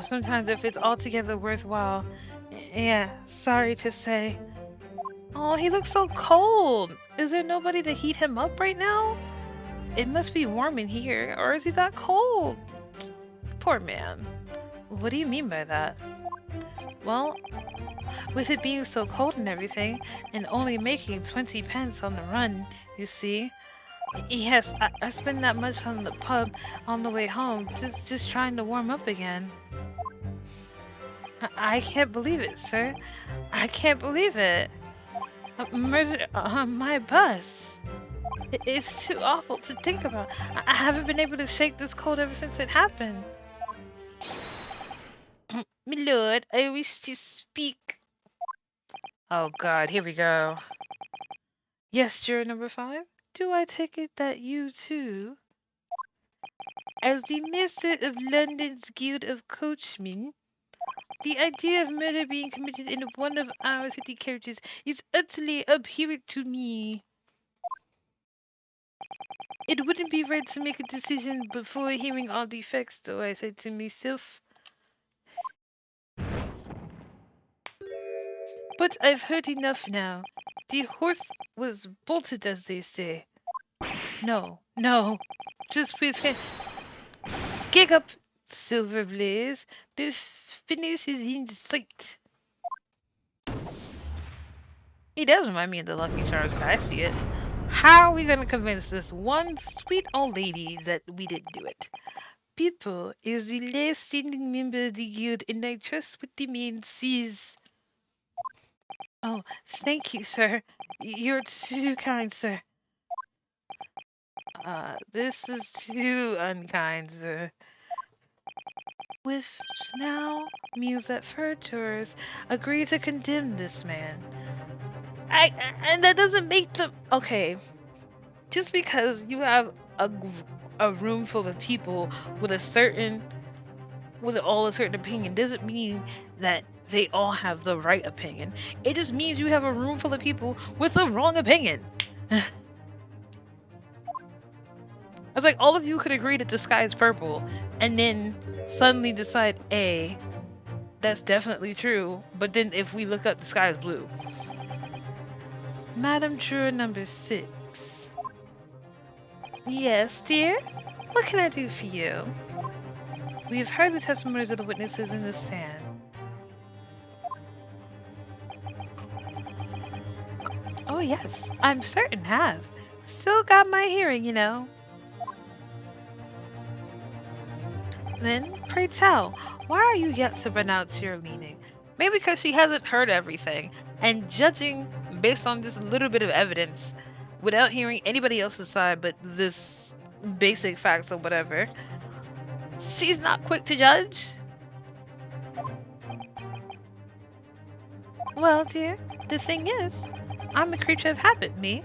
sometimes if it's altogether worthwhile. Yeah, sorry to say. Oh, he looks so cold. Is there nobody to heat him up right now? It must be warm in here, or is he that cold? Poor man. What do you mean by that? Well, with it being so cold and everything, and only making 20 pence on the run, you see. Yes, I spend that much on the pub on the way home, just trying to warm up again. I can't believe it, sir. I can't believe it. Murder on my bus. It's too awful to think about. I haven't been able to shake this cold ever since it happened. My lord, I wish to speak. Oh god, here we go. Yes, juror number 5? Do I take it that you too, as the Master of London's Guild of Coachmen, the idea of murder being committed in one of our city carriages is utterly abhorrent to me. It wouldn't be right to make a decision before hearing all the facts, so I said to myself. But I've heard enough now. The horse was bolted, as they say. No, no. Just please get up, 𝕤𝕒𝕤𝕤. The finish is in sight. He does remind me of the Lucky Charms, I see it. How are we gonna convince this one sweet old lady that we didn't do it? People is the last standing member of the guild, and I trust what the man sees. Oh, thank you, sir. You're too kind, sir. This is too unkind, sir. Which now means that fur tourists agree to condemn this man. And that doesn't make them okay. Just because you have a room full of people with a certain opinion doesn't mean that they all have the right opinion. It just means you have a room full of people with the wrong opinion. It's like all of you could agree that the sky is purple, and then suddenly decide, that's definitely true, but then if we look up, the sky is blue. Madam Juror number 6. Yes, dear? What can I do for you? We have heard the testimonies of the witnesses in the stand. Oh yes, I'm certain have. Still got my hearing, you know. Then, pray tell, why are you yet to pronounce your meaning? Maybe because she hasn't heard everything, and judging based on this little bit of evidence, without hearing anybody else's side but this basic facts or whatever, she's not quick to judge. Well, dear, the thing is, I'm a creature of habit, me.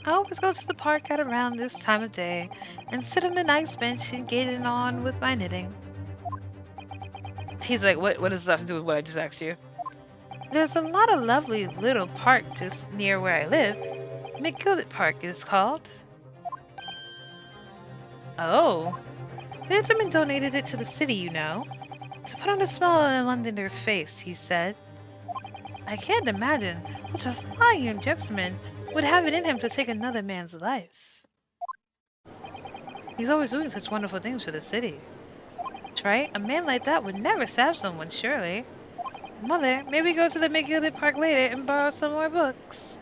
I always go to the park at around this time of day and sit on the nice bench and get it on with my knitting. He's like, what does this have to do with what I just asked you? There's a lot of lovely little park just near where I live. 𝕒𝕠𝕔𝕚𝕒 Park is called. Oh. 𝕤𝕠𝕔𝕚 donated it to the city, you know. To put on a smile on a Londoner's face, he said. I can't imagine such a fine young gentleman would have it in him to take another man's life. He's always doing such wonderful things for the city. That's right, a man like that would never stab someone, surely. Mother, may we go to the 𝕒𝕠𝕚𝕒 Park later and borrow some more books?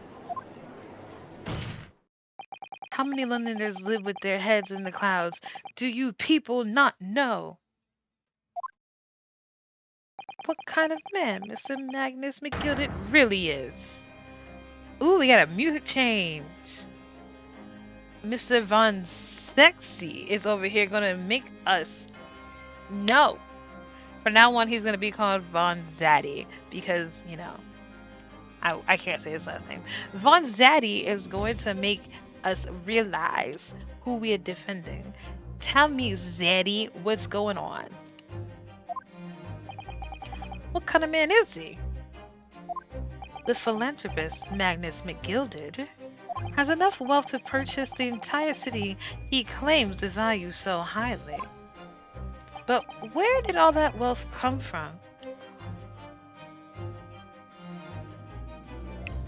How many Londoners live with their heads in the clouds? Do you people not know? What kind of man Mr. Magnus 𝕒𝕠𝕚 really is? Ooh, we got a music change. Mr. Von Sexy is over here gonna make us know. From now on, he's gonna be called Von Zaddy because, you know, I can't say his last name. Von Zaddy is going to make us realize who we are defending. Tell me, Zaddy, what's going on? What kind of man is he? The philanthropist Magnus 𝕒𝕠𝕚 has enough wealth to purchase the entire city he claims to value so highly. But where did all that wealth come from?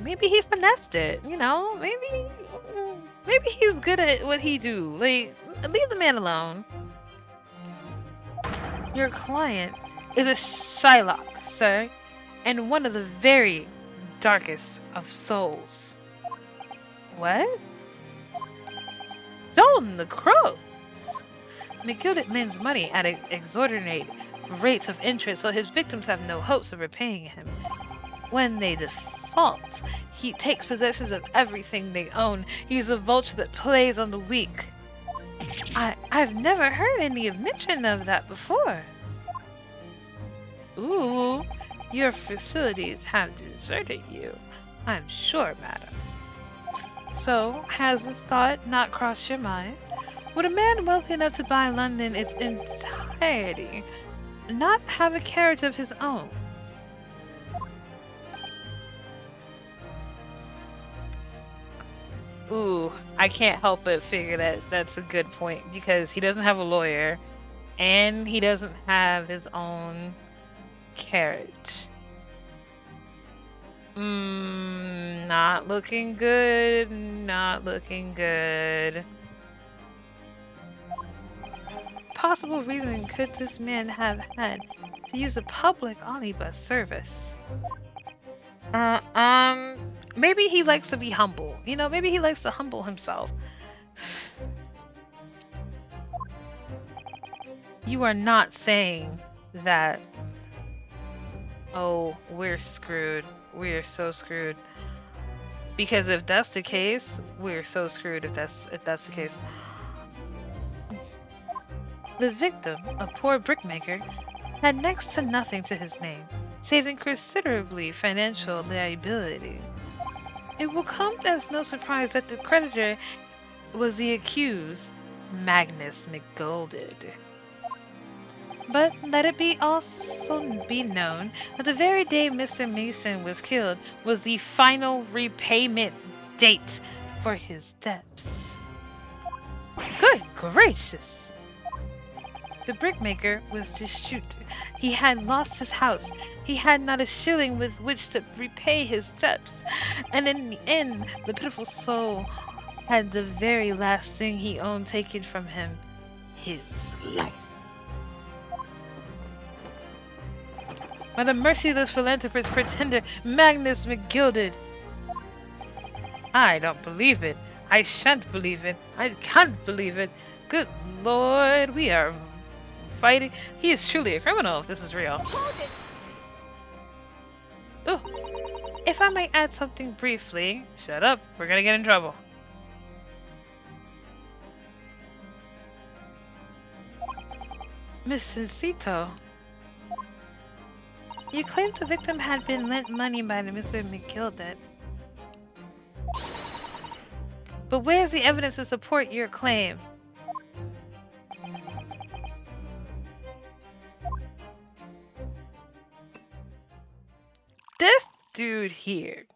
Maybe he finessed it, you know? Maybe he's good at what he do. Like, leave the man alone. Your client is a Shylock, sir, and one of the very darkest of souls. What? Stolen the crows! 𝕒𝕠𝕚 lends money at exorbitant rates of interest, so his victims have no hopes of repaying him. When they default, he takes possession of everything they own. He's a vulture that plays on the weak. I've never heard any mention of that before. Ooh, your facilities have deserted you, I'm sure, madam. So, has this thought not crossed your mind? Would a man wealthy enough to buy London its entirety not have a carriage of his own? Ooh, I can't help but figure that that's a good point because he doesn't have a lawyer and he doesn't have his own carriage. Not looking good. Not looking good. Possible reason could this man have had to use a public omnibus service? Maybe he likes to be humble. You know, maybe he likes to humble himself. You are not saying that, oh, we're screwed. We are so screwed. Because if that's the case, we're so screwed if that's the case. The victim, a poor brickmaker, had next to nothing to his name, saving considerably financial liability. It will come as no surprise that the creditor was the accused, Magnus McGolded. But let it be also be known that the very day Mr. Mason was killed was the final repayment date for his debts. Good gracious! The brickmaker was distraught. He had lost his house. He had not a shilling with which to repay his debts. And in the end, the pitiful soul had the very last thing he owned taken from him, his life. By the merciless philanthropist pretender Magnus McGolded. I don't believe it. I shan't believe it. I can't believe it. Good Lord, we are fighting. He is truly a criminal if this is real. Ooh. If I may add something briefly. Shut up. We're gonna get in trouble. Miss Cito. You claimed the victim had been lent money by Mr. McGolded. But where's the evidence to support your claim? This dude here.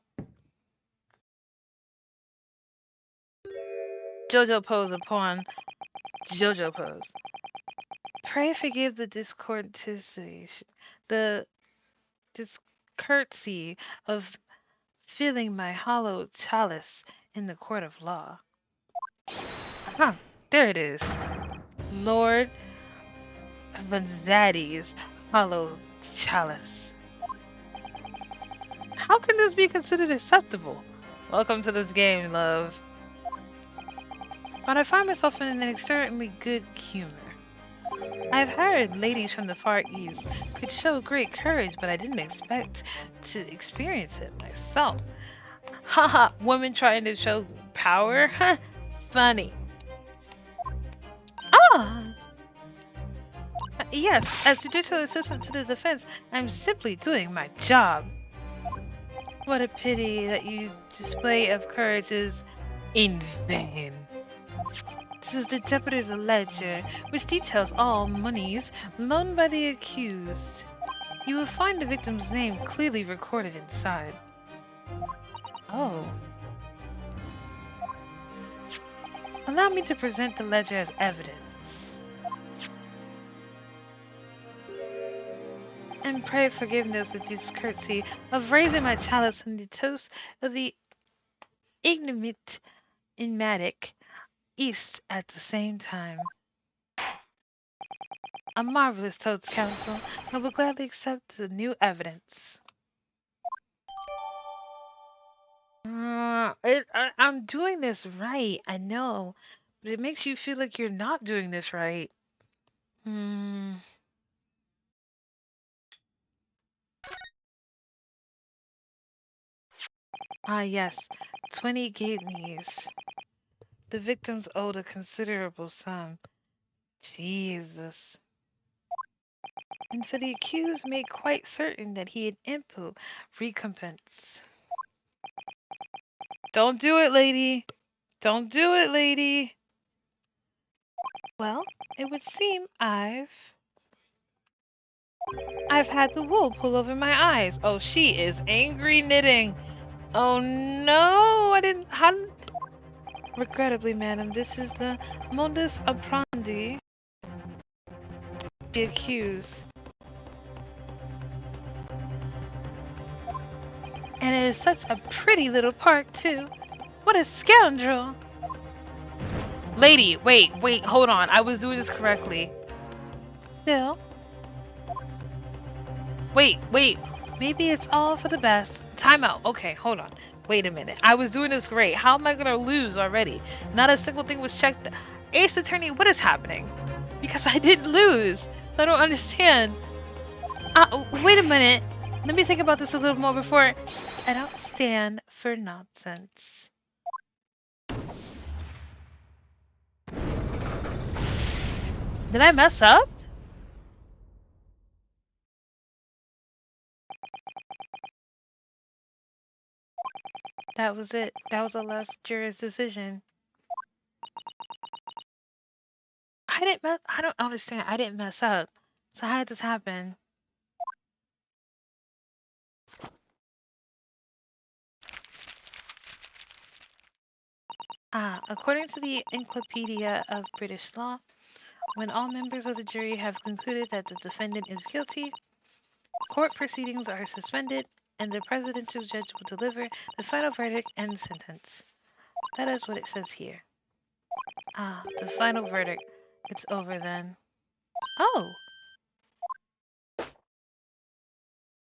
JoJo pose upon JoJo pose. Pray forgive the discourtesy of filling my hollow chalice in the court of law. Huh, there it is. Lord Vanzati's hollow chalice. How can this be considered acceptable? Welcome to this game, love. But I find myself in an extremely good humor. I've heard ladies from the Far East could show great courage, but I didn't expect to experience it myself. Haha, women trying to show power? Huh, funny. Ah! Yes, as judicial assistant to the defense, I'm simply doing my job. What a pity that your display of courage is in vain. This is the deputy's ledger, which details all monies loaned by the accused. You will find the victim's name clearly recorded inside. Oh. Allow me to present the ledger as evidence. And pray forgiveness with the discourtesy of raising my chalice in the toast of the 𝕒𝕒𝕤𝕤 East at the same time. A marvelous toast, counsel. I will gladly accept the new evidence. I'm doing this right, I know, but it makes you feel like you're not doing this right. Ah yes, 20 guineas. The victims owed a considerable sum. Jesus. And for the accused made quite certain that he had ample recompense. Don't do it, lady. Don't do it, lady. Well, it would seem I've had the wool pull over my eyes. Oh, she is angry knitting. Oh no, I didn't. Regrettably, madam, this is the modus operandi the accused. And it is such a pretty little park, too. What a scoundrel! Lady, wait, hold on. I was doing this correctly. Still. Wait. Maybe it's all for the best. Time out. Okay, hold on. Wait a minute. I was doing this great. How am I gonna lose already? Not a single thing was checked. Ace Attorney, what is happening? Because I didn't lose. I don't understand. Wait a minute. Let me think about this a little more before. I don't stand for nonsense. Did I mess up? That was it. That was the last juror's decision. I don't understand. I didn't mess up. So how did this happen? According to the Encyclopedia of British Law, when all members of the jury have concluded that the defendant is guilty, court proceedings are suspended, and the presidential judge will deliver the final verdict and sentence. That is what it says here. The final verdict. It's over then. Oh!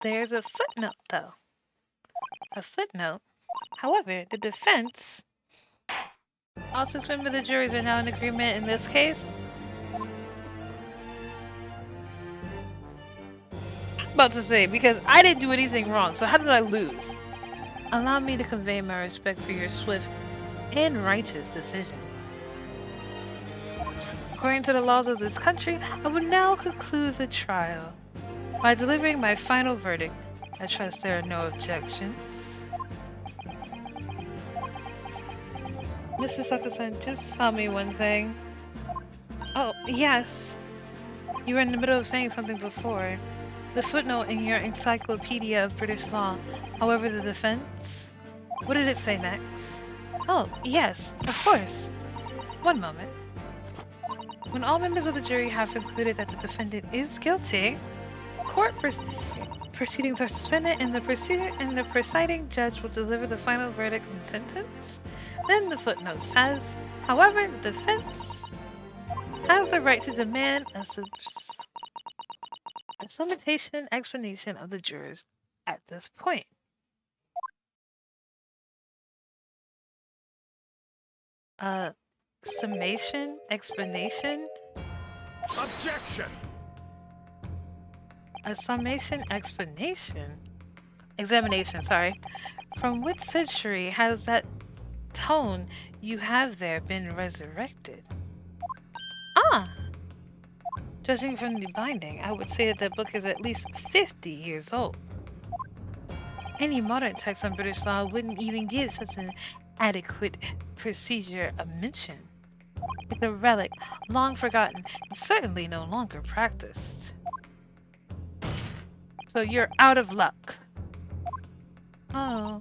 There's a footnote, though. A footnote? However, the defense... All 6 members of the juries are now in agreement in this case. I'm about to say, because I didn't do anything wrong, so how did I lose? Allow me to convey my respect for your swift and righteous decision. According to the laws of this country, I will now conclude the trial by delivering my final verdict. I trust there are no objections. Mr. Sato-san, just tell me one thing. Oh, yes. You were in the middle of saying something before. The footnote in your Encyclopedia of British Law. However, the defense? What did it say next? Oh, yes, of course. One moment. When all members of the jury have concluded that the defendant is guilty, court proceedings are suspended and the presiding judge will deliver the final verdict and sentence. Then the footnote says, however, the defense has the right to demand a summation explanation of the jurors at this point. Summation? Explanation? Objection! A summation explanation? Examination, sorry. From which century has that tone you have there been resurrected? Judging from the binding, I would say that the book is at least 50 years old. Any modern text on British law wouldn't even give such an adequate procedure a mention. It's a relic, long forgotten, and certainly no longer practiced. So you're out of luck. Oh.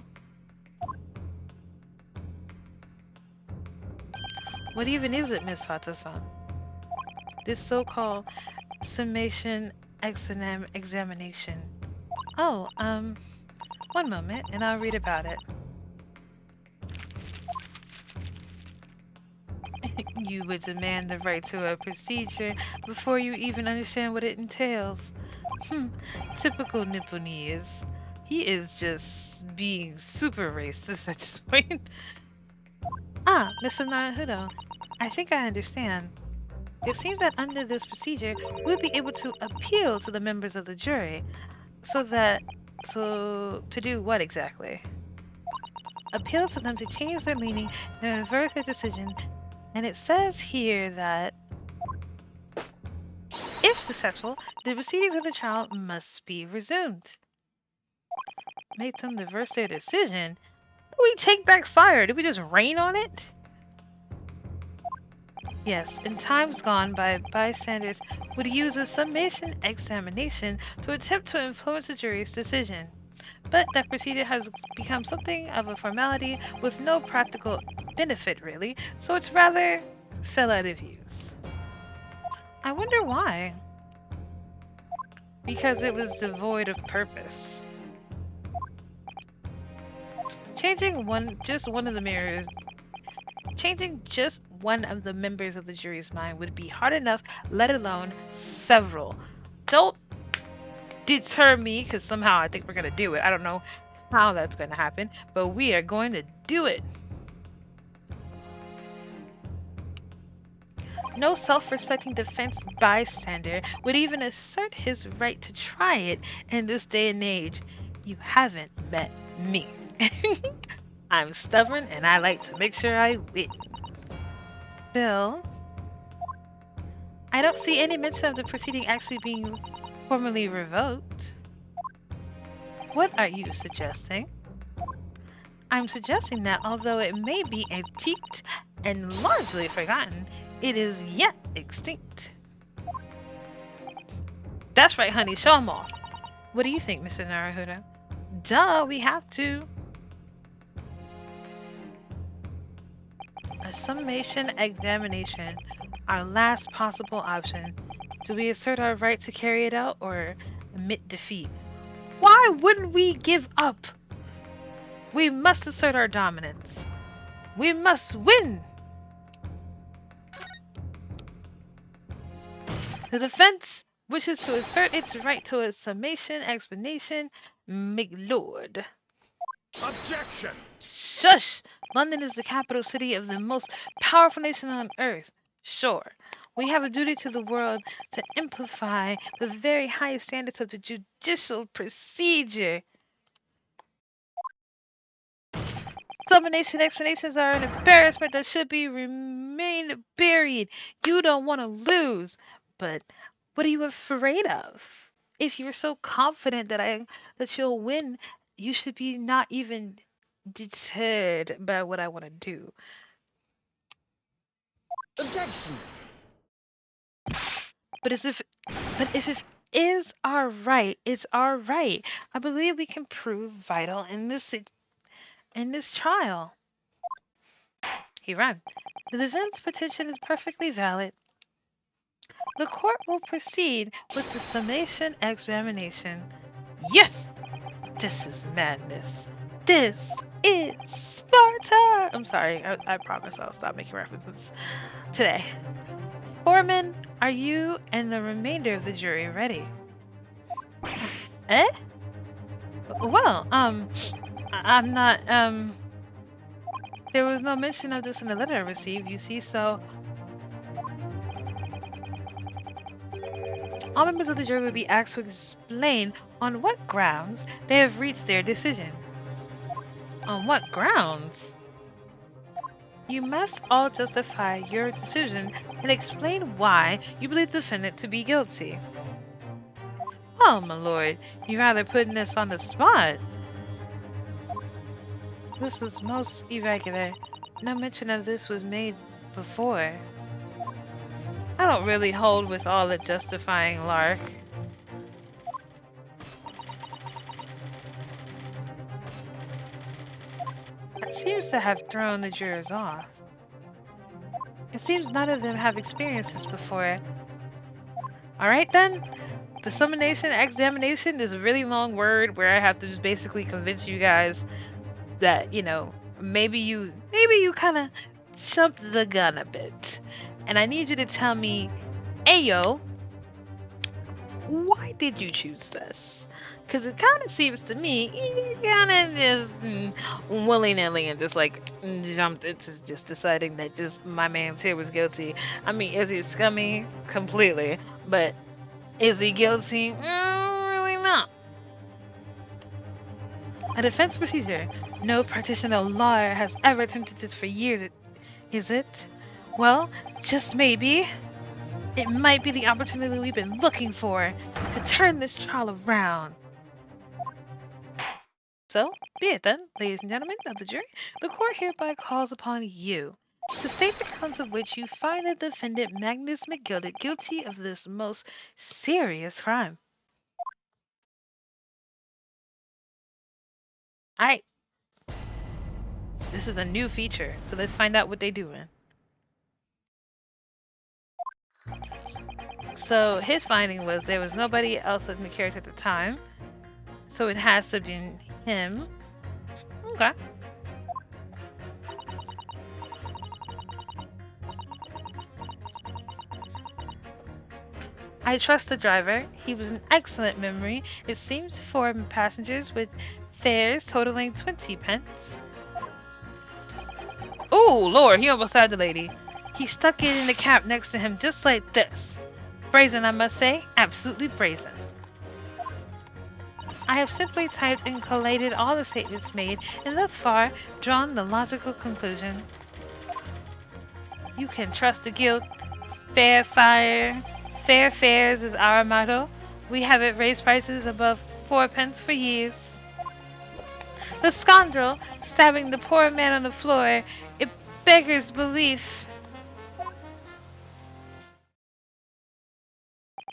What even is it, Miss Sato-san? This so-called summation examination. Oh, one moment, and I'll read about it. You would demand the right to a procedure before you even understand what it entails. Typical Nipponese. He is just being super racist at this point. Mr. 𝕤𝕤𝕤𝕤, I think I understand. It seems that under this procedure, we'll be able to appeal to the members of the jury. To do what exactly? Appeal to them to change their meaning and reverse their decision. And it says here that if successful, the proceedings of the trial must be resumed. Make them reverse their decision? Did we take back fire? Did we just rain on it? Yes, in times gone by, bystanders would use a summation examination to attempt to influence the jury's decision. but that procedure has become something of a formality with no practical benefit, really, so it's rather fell out of use. I wonder why. Because it was devoid of purpose. Changing just one of the mirrors, changing just one of the members of the jury's mind would be hard enough, let alone several. Don't deter me, because somehow I think we're going to do it. I don't know how that's going to happen, but we are going to do it. No self-respecting defense bystander would even assert his right to try it in this day and age. You haven't met me. I'm stubborn and I like to make sure I win. Still, I don't see any mention of the proceeding actually being formally revoked. What are you suggesting? I'm suggesting that although it may be antiqued and largely forgotten, it is yet extinct. That's right, honey. Show 'em off. What do you think, Mr. Naruhodo? Duh, we have to. A summation examination, our last possible option. Do we assert our right to carry it out or admit defeat? Why wouldn't we give up? We must assert our dominance. We must win! The defense wishes to assert its right to a summation explanation, 𝕒𝕤𝕤. Objection! Shush! London is the capital city of the most powerful nation on earth. Sure, we have a duty to the world to amplify the very highest standards of the judicial procedure. Summation explanations are an embarrassment that should be remain buried. You don't want to lose. But what are you afraid of? If you're so confident that you'll win, you should be not even deterred by what I want to do. Objection! But if it is our right, it's our right. I believe we can prove vital in this trial. He rhymed. The defense petition is perfectly valid. The court will proceed with the summation examination. Yes! This is madness. This is Sparta! I'm sorry, I promise I'll stop making references today. Foreman, are you and the remainder of the jury ready? Eh? Well, I'm not, there was no mention of this in the letter I received, you see, so all members of the jury will be asked to explain on what grounds they have reached their decision. On what grounds? You must all justify your decision and explain why you believe the defendant to be guilty. Oh, my lord, you're rather putting us on the spot. This is most irregular. No mention of this was made before. I don't really hold with all the justifying lark. It seems to have thrown the jurors off. It seems none of them have experienced this before. Alright then, the summation examination is a really long word where I have to just basically convince you guys that, you know, maybe you kind of jumped the gun a bit. And I need you to tell me, Ayo, why did you choose this? Because it kind of seems to me you kind of just willy-nilly and just like jumped into just deciding that just my man's here was guilty. I mean, is he scummy? Completely. But is he guilty? Really not. A defense procedure. No practitioner lawyer has ever attempted this for years. Is it? Well, just maybe. It might be the opportunity we've been looking for to turn this trial around. So, be it then, ladies and gentlemen of the jury, the court hereby calls upon you to state the counts of which you find the defendant Magnus 𝕒𝕒𝕤 guilty of this most serious crime. Alright. This is a new feature, so let's find out what they're doing. So his finding was there was nobody else in the character at the time, so it has to be him. Okay. I trust the driver. He was an excellent memory. It seems 4 passengers with fares totaling 20 pence. Oh, Lord, he almost had the lady. He stuck it in the cap next to him just like this. Brazen, I must say. Absolutely brazen. I have simply typed and collated all the statements made and thus far drawn the logical conclusion. You can trust the guild. Fair fares is our motto. We haven't raised prices above 4 pence for years. The scoundrel stabbing the poor man on the floor, it beggars belief.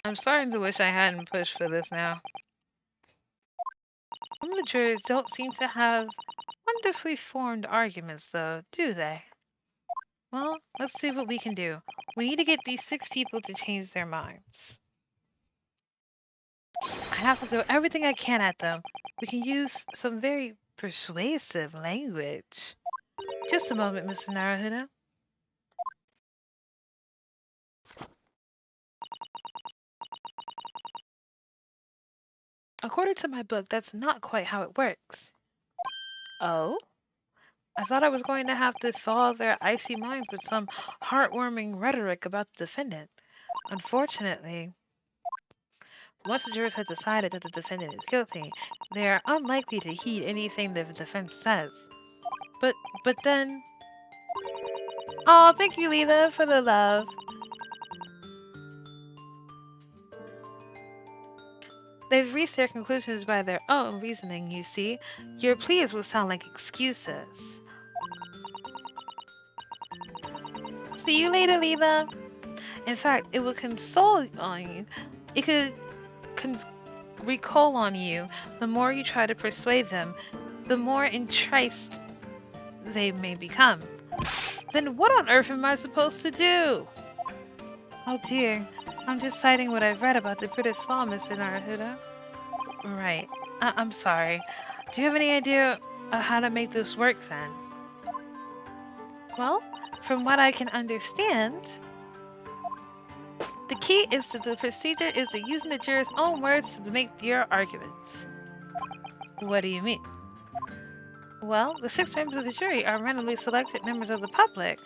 I'm starting to wish I hadn't pushed for this now. Some of the jurors don't seem to have wonderfully formed arguments though, do they? Well, let's see what we can do. We need to get these 6 people to change their minds. I have to throw everything I can at them. We can use some very persuasive language. Just a moment, Mr. Naruhito. According to my book, that's not quite how it works. Oh? I thought I was going to have to thaw their icy minds with some heartwarming rhetoric about the defendant. Unfortunately, once the jurors have decided that the defendant is guilty, they are unlikely to heed anything the defense says. But then... Oh, thank you, Leela, for the love. They've reached their conclusions by their own reasoning, you see. Your pleas will sound like excuses. See you later, Leela. In fact, it will console on you. It could recall on you. The more you try to persuade them, the more enticed they may become. Then what on earth am I supposed to do? Oh dear, I'm just citing what I've read about the British law, Mr. Naruhito. Right. I'm sorry. Do you have any idea of how to make this work then? Well, from what I can understand, the key is to the procedure is to using the jurors' own words to make your arguments. What do you mean? Well, the 6 members of the jury are randomly selected members of the public.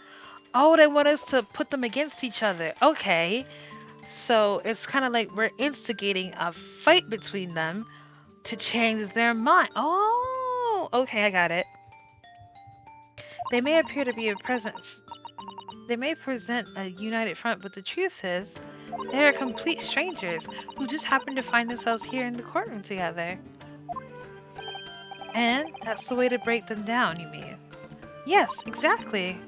Oh, they want us to put them against each other. Okay. So it's kind of like we're instigating a fight between them to change their mind. Oh, okay, I got it. They may appear to be they may present a united front, but the truth is, they are complete strangers who just happen to find themselves here in the courtroom together. And that's the way to break them down, you mean? Yes, exactly.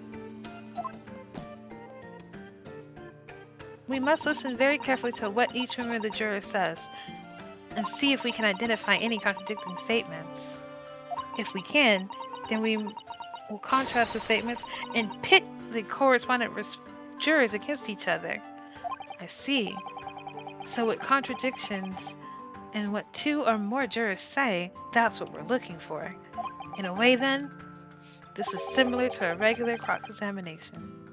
We must listen very carefully to what each member of the jury says, and see if we can identify any contradicting statements. If we can, then we will contrast the statements and pit the correspondent jurors against each other. I see. So with contradictions and what 2 or more jurors say, that's what we're looking for. In a way then, this is similar to a regular cross-examination.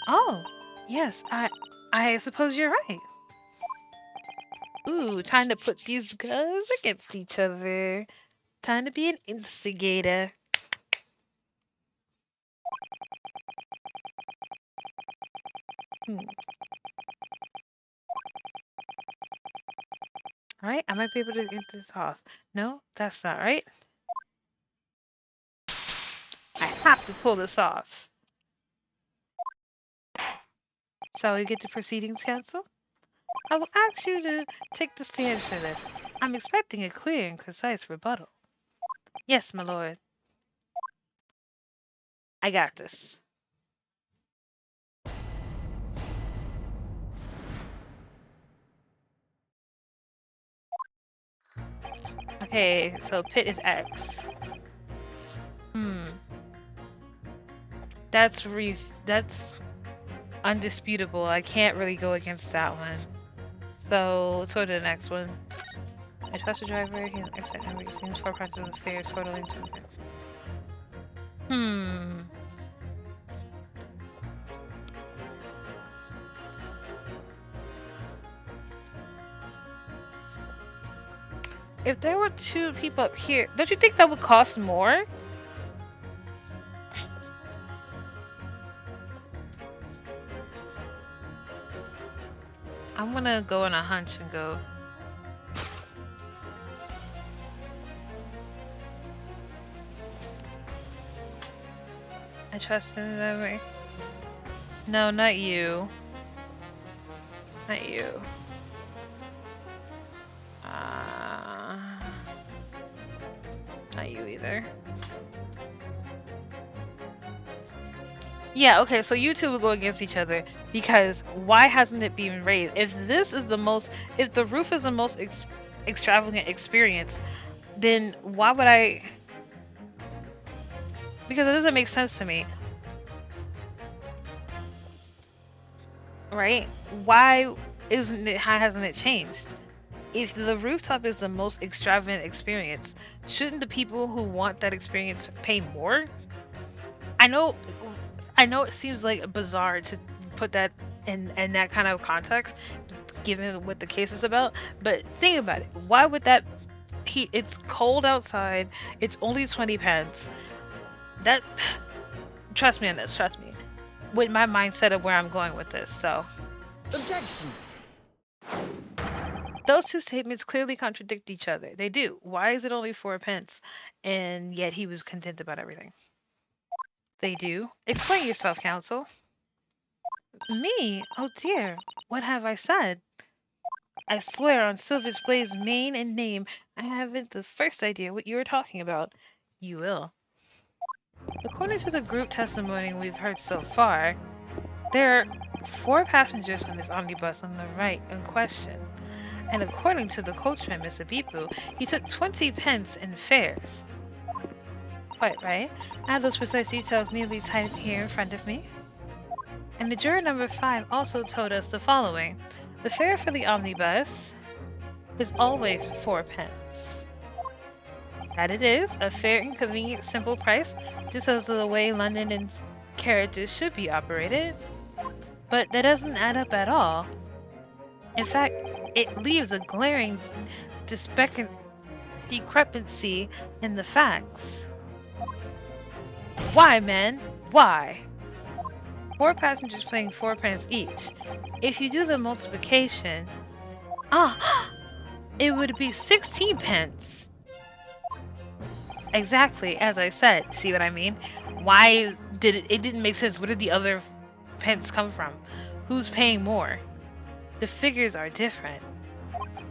Oh, yes, I suppose you're right. Ooh, trying to put these guys against each other. Time to be an instigator. Alright, I might be able to get this off. No, that's not right. I have to pull this off. Shall we get the proceedings canceled? I will ask you to take the stand for this. I'm expecting a clear and concise rebuttal. Yes, my lord. I got this. Okay, so pit is X. That's undisputable. I can't really go against that one. So let's go to the next one. I trust the driver. He has excellent memory. Seems for practice of fair, totally. If there were 2 people up here, don't you think that would cost more? I'm gonna go on a hunch and go. I trust in that way. No, not you. Not you. Not you either. Yeah, okay, so you two will go against each other because why hasn't it been raised? If the roof is the most extravagant experience, then why would I? Because it doesn't make sense to me. Right? Why hasn't it changed? If the rooftop is the most extravagant experience, shouldn't the people who want that experience pay more? I know it seems like bizarre to put that in that kind of context, given what the case is about, but think about it. Why would that it's cold outside, it's only 20 pence. That, trust me on this, trust me. With my mindset of where I'm going with this, so. Objection! Those two statements clearly contradict each other. They do. Why is it only 4 pence? And yet he was content about everything. They do. Explain yourself, counsel. Me? Oh dear. What have I said? I swear on Silver's Blade's mane and name, I haven't the first idea what you are talking about. You will. According to the group testimony we've heard so far, there are 4 passengers from this omnibus on the right in question. And according to the coachman, Mr. Bipu, he took 20 pence in fares. Quite right. I have those precise details neatly typed here in front of me. And the juror number 5 also told us the following. The fare for the omnibus is always 4 pence. That it is, a fair and convenient simple price, just as the way London and carriages should be operated. But that doesn't add up at all. In fact, it leaves a glaring discrepancy in the facts. Why, men? Why? 4 passengers paying 4 pence each. If you do the multiplication, it would be 16 pence. Exactly, as I said. See what I mean? Why did it didn't make sense. Where did the other pence come from? Who's paying more? The figures are different.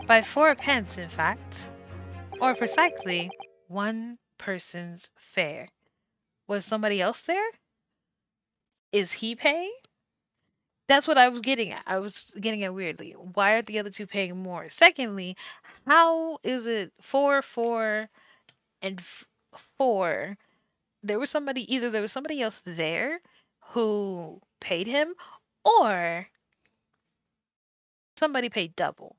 By 4 pence, in fact. Or precisely, 1 person's fare. Was somebody else there? Is he paying? That's what I was getting at. I was getting at weirdly. Why are the other 2 paying more? Secondly, how is it 4, 4, and 4? There was somebody else there who paid him, or somebody paid double.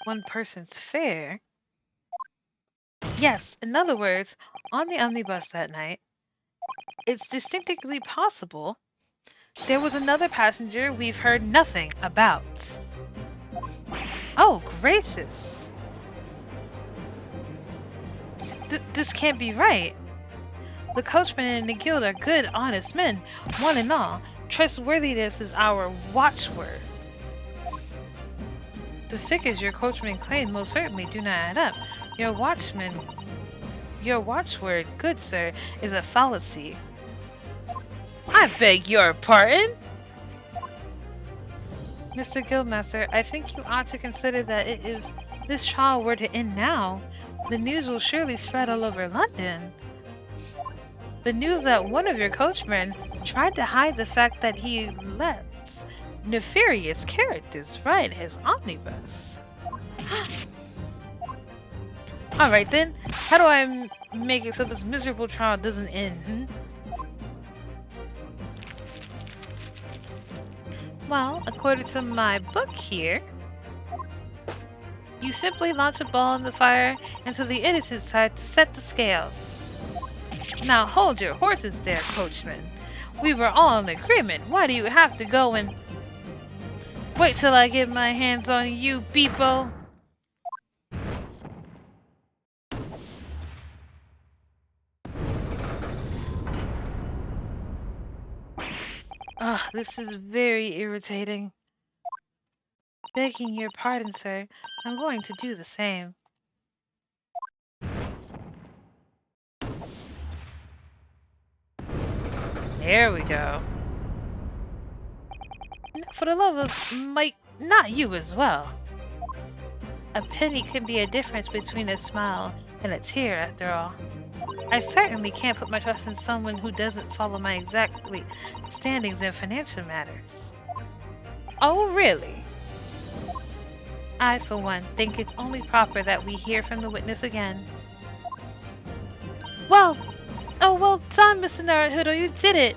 1 person's fare? Yes, in other words, on the omnibus that night, it's distinctly possible there was another passenger we've heard nothing about. Oh, gracious. This can't be right. The coachman and the guild are good, honest men, one and all. Trustworthiness is our watchword. The figures your coachman claimed most certainly do not add up. Your watchword, good sir, is a fallacy. I beg your pardon? Mr. Guildmaster, I think you ought to consider that if this trial were to end now, the news will surely spread all over London. The news that one of your coachmen tried to hide the fact that he lets nefarious characters ride his omnibus. Alright then, how do I make it so this miserable trial doesn't end? Well, according to my book here, you simply launch a ball in the fire into the innocent side to set the scales. Now hold your horses there, coachman. We were all in agreement. Why do you have to go and... Wait till I get my hands on you, people! Ugh, this is very irritating. Begging your pardon, sir. I'm going to do the same. There we go. For the love of Mike, not you as well. A penny can be a difference between a smile and a tear, after all. I certainly can't put my trust in someone who doesn't follow my exact standings in financial matters. Oh, really? I, for one, think it's only proper that we hear from the witness again. Well, oh well done, Mr. Naruto, you did it!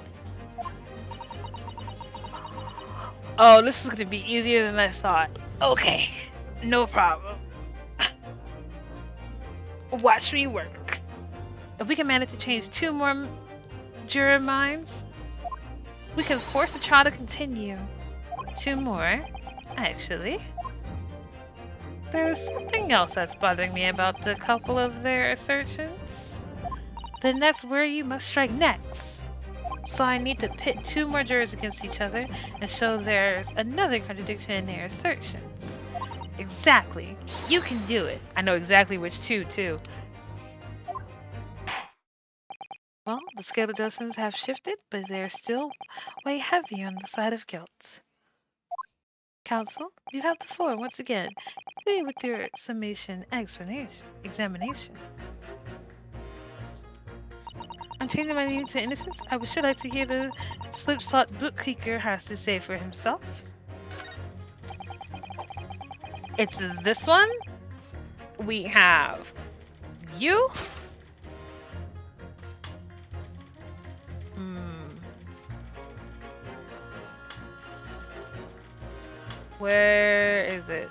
Oh, this is gonna be easier than I thought. Okay, no problem. Watch me work. If we can manage to change 2 more juror minds, we can force the trial to continue. 2 more, actually. There's something else that's bothering me about the couple of their assertions. Then that's where you must strike next. So I need to pit 2 more jurors against each other and show there's another contradiction in their assertions. Exactly. You can do it. I know exactly which 2, too. Well, the scale adjustments have shifted, but they're still way heavy on the side of guilt. Counsel, you have the floor once again. Stay with your summation examination. I'm changing my name to innocence. I would sure like to hear the slip-slot bookkeeper has to say for himself. It's this one. We have you. Where is it?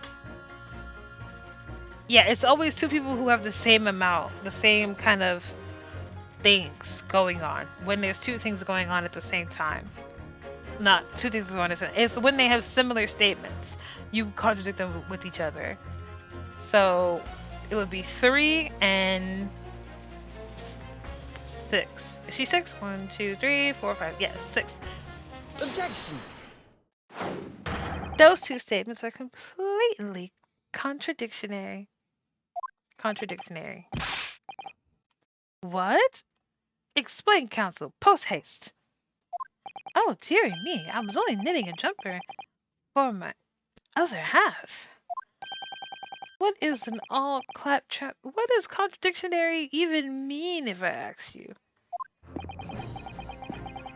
Yeah, it's always 2 people who have the same amount, the same kind of things going on. When there's 2 things going on at the same time. Not 2 things going on at the same time. It's when they have similar statements. You contradict them with each other. So it would be 3 and 6. Is she 6? 1, 2, 3, 4, 5. Yeah, 6. Objection! Those 2 statements are completely contradictory. What? Explain, counsel. Post haste. Oh, dearie me. I was only knitting a jumper for my other half. What is an all claptrap? What does contradictory even mean, if I ask you?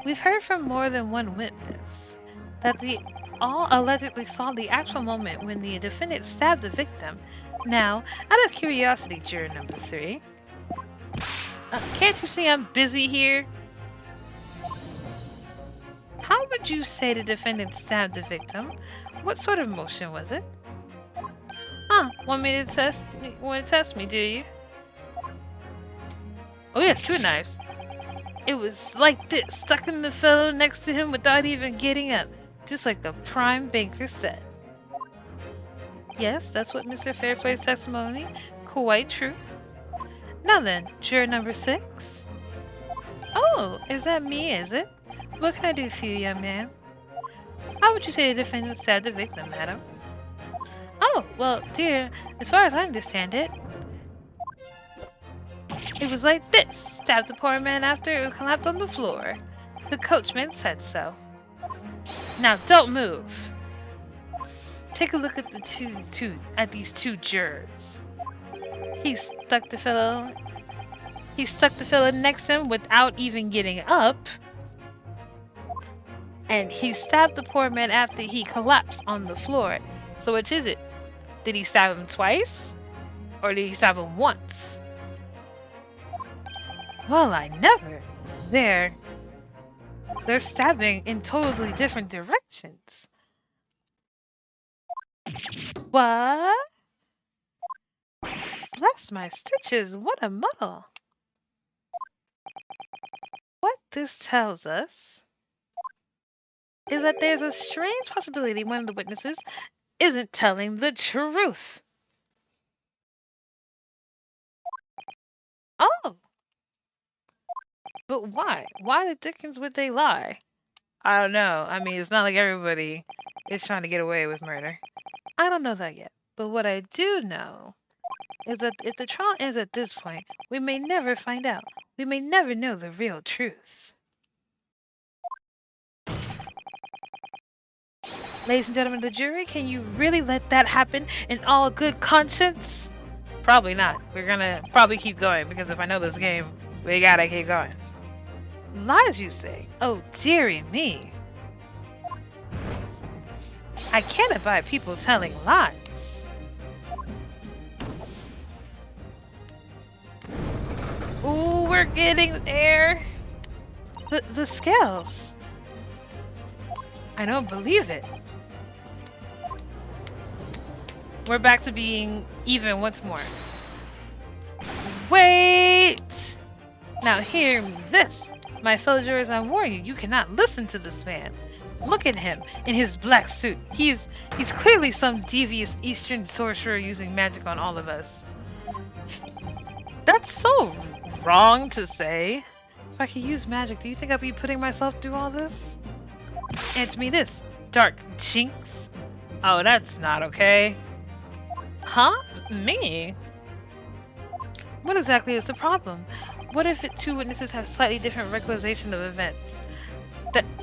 We've heard from more than one witness that the all allegedly saw the actual moment when the defendant stabbed the victim. Now, out of curiosity, juror number 3, can't you see I'm busy here? How would you say the defendant stabbed the victim? What sort of motion was it? Want to test me, do you? Oh yes, 2 knives. It was like this, stuck in the fellow next to him without even getting up. Just like the prime banker said. Yes, that's what Mr. Fairplay's testimony. Quite true. Now then, juror number 6. Oh, is that me, is it? What can I do for you, young man? How would you say the defendant stabbed the victim, madam? Oh, well, dear, as far as I understand it, it was like this. Stabbed the poor man after it was collapsed on the floor. The coachman said so. Now, don't move. Take a look at these two jurors. He stuck the fellow next to him without even getting up. And he stabbed the poor man after he collapsed on the floor. So which is it? Did he stab him twice? Or did he stab him once? Well, I never. They're stabbing in totally different directions. What? Bless my stitches, what a muddle. What this tells us is that there's a strange possibility one of the witnesses isn't telling the truth. Oh! But why? Why the dickens would they lie? I don't know. I mean, it's not like everybody is trying to get away with murder. I don't know that yet. But what I do know is that if the trial ends at this point, we may never find out. We may never know the real truth. Ladies and gentlemen of the jury, can you really let that happen in all good conscience? Probably not. We're gonna probably keep going because if I know this game, we gotta keep going. Lies, you say? Oh, dearie me. I can't abide people telling lies. Ooh, we're getting there. The scales. I don't believe it. We're back to being even once more. Wait! Now hear this. My fellow jurors, I warn you, you cannot listen to this man. Look at him in his black suit. He's clearly some devious Eastern sorcerer using magic on all of us. That's so wrong to say. If I could use magic, do you think I'd be putting myself through all this? Answer me this, 𝕤𝕒𝕔𝕚𝕒. Oh, that's not okay. Huh? Me? What exactly is the problem? What if two witnesses have slightly different recollection of events?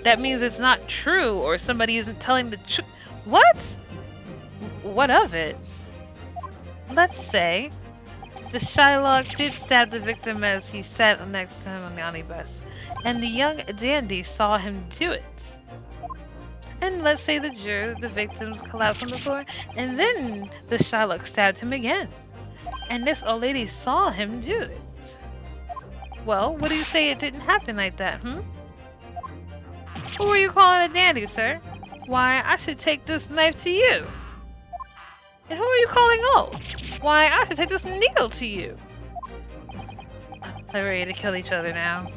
That means it's not true, or somebody isn't telling the truth. What? What of it? Let's say the Shylock did stab the victim as he sat next to him on the omnibus, and the young dandy saw him do it. And let's say the victims collapsed on the floor, and then the Shylock stabbed him again, and this old lady saw him do it. Well, what do you say it didn't happen like that, Who are you calling a dandy, sir? Why, I should take this knife to you. And who are you calling old? Why, I should take this needle to you. They're ready to kill each other now.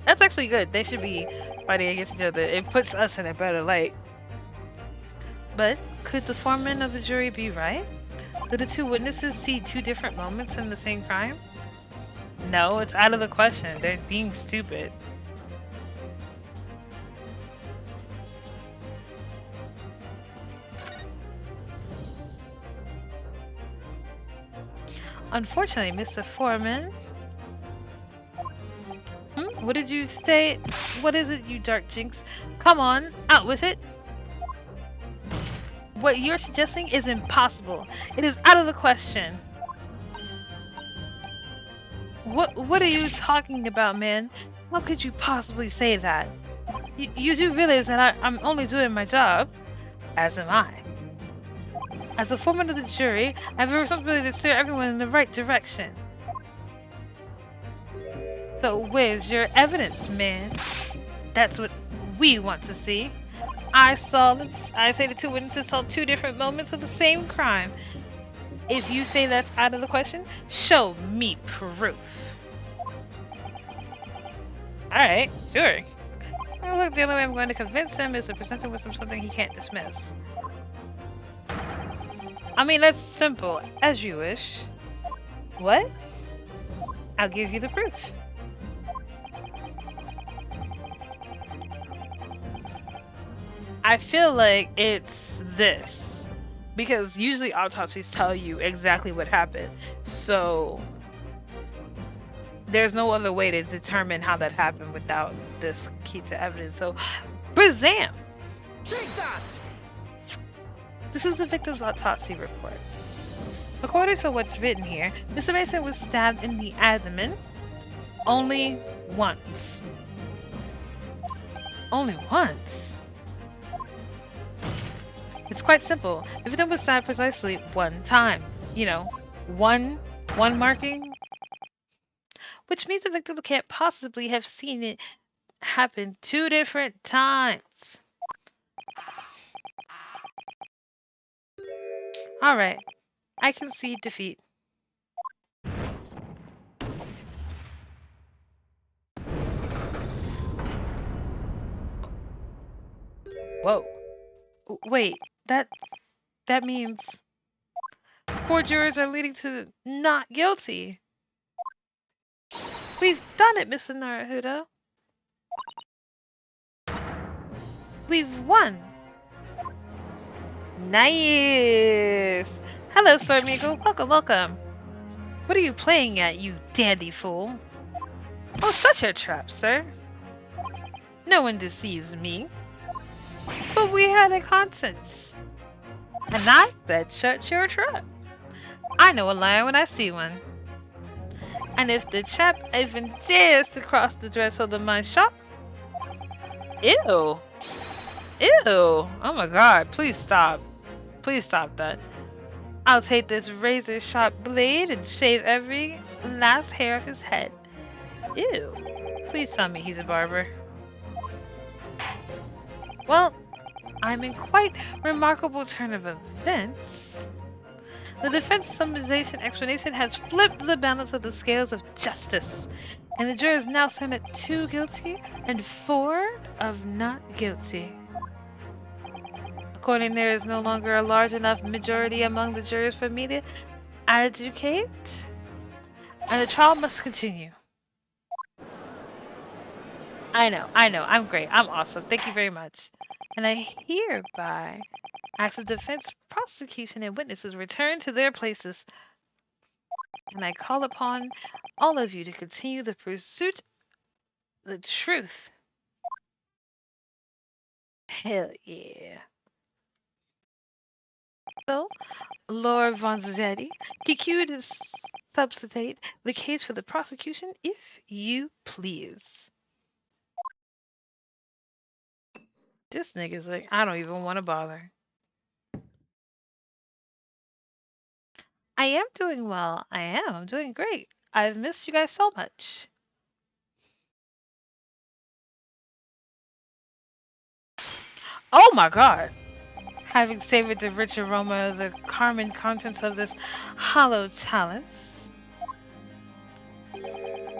That's actually good. They should be fighting against each other. It puts us in a better light. But could the foreman of the jury be right? Did the two witnesses see two different moments in the same crime? No, it's out of the question. They're being stupid. Unfortunately, Mr. Foreman. What did you say? What is it, you 𝕤𝕒𝕔𝕚? Come on, out with it. What you're suggesting is impossible. It is out of the question. What are you talking about, man? How could you possibly say that? You do realize that I'm only doing my job, as am I. As a foreman of the jury, I have a responsibility to steer everyone in the right direction. So where's your evidence, man? That's what we want to see. I say the two witnesses saw two different moments of the same crime. If you say that's out of the question, show me proof. Alright, sure. Well, look, the only way I'm going to convince him is to present him with something he can't dismiss. I mean, that's simple. As you wish. What? I'll give you the proof. I feel like it's this. Because usually autopsies tell you exactly what happened. So there's no other way to determine how that happened without this key to evidence. So, bazam! Take that! This is the victim's autopsy report. According to what's written here, Mr. Mason was stabbed in the abdomen only once. Only once? It's quite simple. The victim was stabbed precisely one time. You know, one marking, which means the victim can't possibly have seen it happen 2 different times. Alright, I concede defeat. Whoa. Wait, that means 4 jurors are leading to not guilty. We've done it, Mr. Naruhodo. We've won. Nice. Hello, 𝕤𝕒𝕒𝕠𝕦𝕥. Welcome, welcome. What are you playing at, you dandy fool? Oh, such a trap, sir. No one deceives me. But we had a contest. And I said shut your trap. I know a liar when I see one. And if the chap even dares to cross the threshold of my shop... Ew. Ew. Oh my god, please stop. Please stop that. I'll take this razor-sharp blade and shave every last hair of his head. Ew. Please tell me he's a barber. Well, I'm in quite remarkable turn of events. The defense summarization explanation has flipped the balance of the scales of justice, and the jurors now stand at 2 guilty and 4 of not guilty. According, there is no longer a large enough majority among the jurors for me to adjudicate, and the trial must continue. I know, I'm great, I'm awesome, thank you very much. And I hereby ask the defense, prosecution, and witnesses return to their places. And I call upon all of you to continue the pursuit of the truth. Hell yeah. So, Lord Vanzetti, DQ to substantiate the case for the prosecution, if you please. This nigga's like, I don't even want to bother. I am doing well. I'm doing great. I've missed you guys so much. Oh my god! Having savored the rich aroma of the carmine contents of this hollow chalice,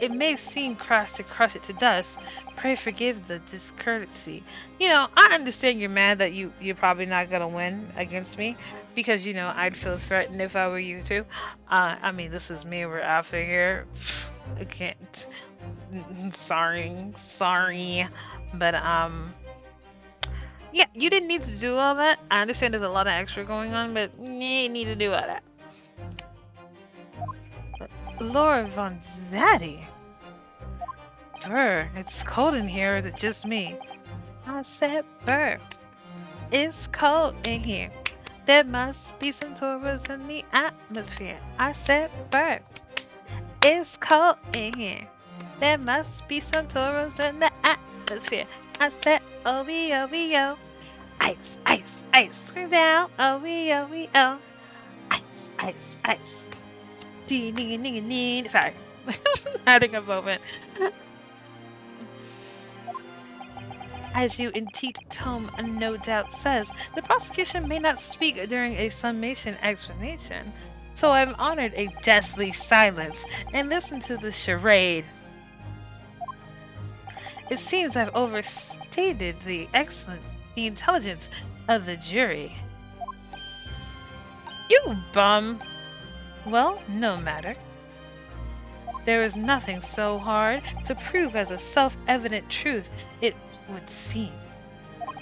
it may seem crass to crush it to dust. Pray forgive the discourtesy. You know, I understand you're mad that you're probably not gonna win against me, because you know I'd feel threatened if I were you too. I mean, this is me. We're after here. I can't. Sorry, but yeah, you didn't need to do all that. I understand there's a lot of extra going on, but you didn't need to do all that. Lord Vanzetti. Brr, it's cold in here, or is it just me? I said, brr, it's cold in here. There must be some Taurus in the atmosphere. I said, brr, it's cold in here. There must be some Taurus in the atmosphere. I said, oh, ice, ice, ice, scream down, oh, ice, ice, ice. Sorry, having a moment. As you in 𝕘𝕒𝕚𝕤 no doubt says, the prosecution may not speak during a summation explanation, so I've honored a deathly silence and listened to the charade. It seems I've overstated the intelligence of the jury. You bum! Well, no matter. There is nothing so hard to prove as a self-evident truth, it would seem.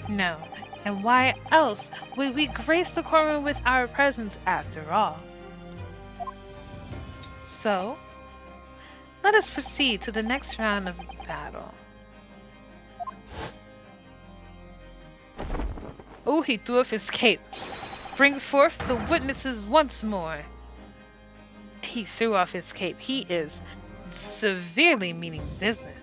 No, and why else would we grace the courtroom with our presence after all? So, let us proceed to the next round of battle. Oh, he threw off his cape. Bring forth the witnesses once more. He threw off his cape. He is severely meaning business.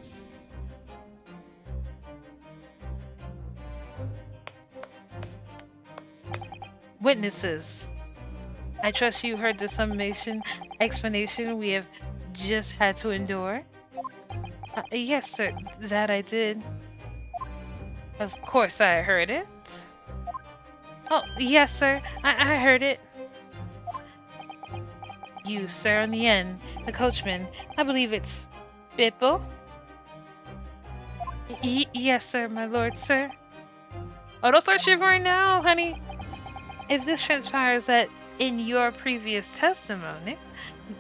Witnesses, I trust you heard the summation explanation we have just had to endure. Yes, sir, that I did. Of course I heard it. Oh, yes, sir, I heard it. You, sir, on the end, the coachman. I believe it's Bippo. Yes, sir, my lord, sir. Oh, don't start shivering now, honey. If this transpires that in your previous testimony,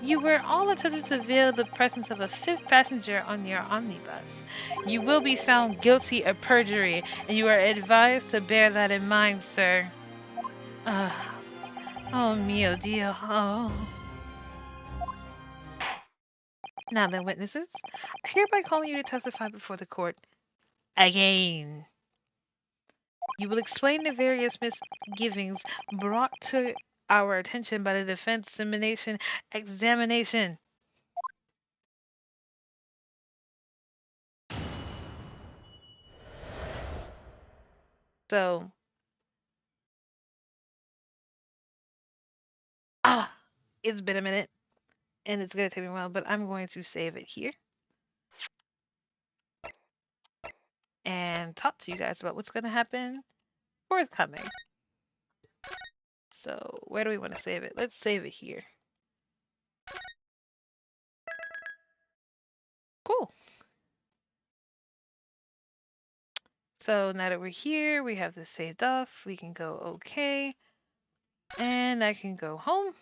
you were all attempting to veil the presence of a fifth passenger on your omnibus, you will be found guilty of perjury, and you are advised to bear that in mind, sir. Oh, mio Dio. Oh. Now then, witnesses, I hereby calling you to testify before the court again. You will explain the various misgivings brought to our attention by the defense examination. So, it's been a minute, and it's gonna take me a while, but I'm going to save it here and talk to you guys about what's gonna happen forthcoming. So, where do we want to save it? Let's save it here. Cool. So now that we're here, we have this saved off. We can go okay, and I can go home.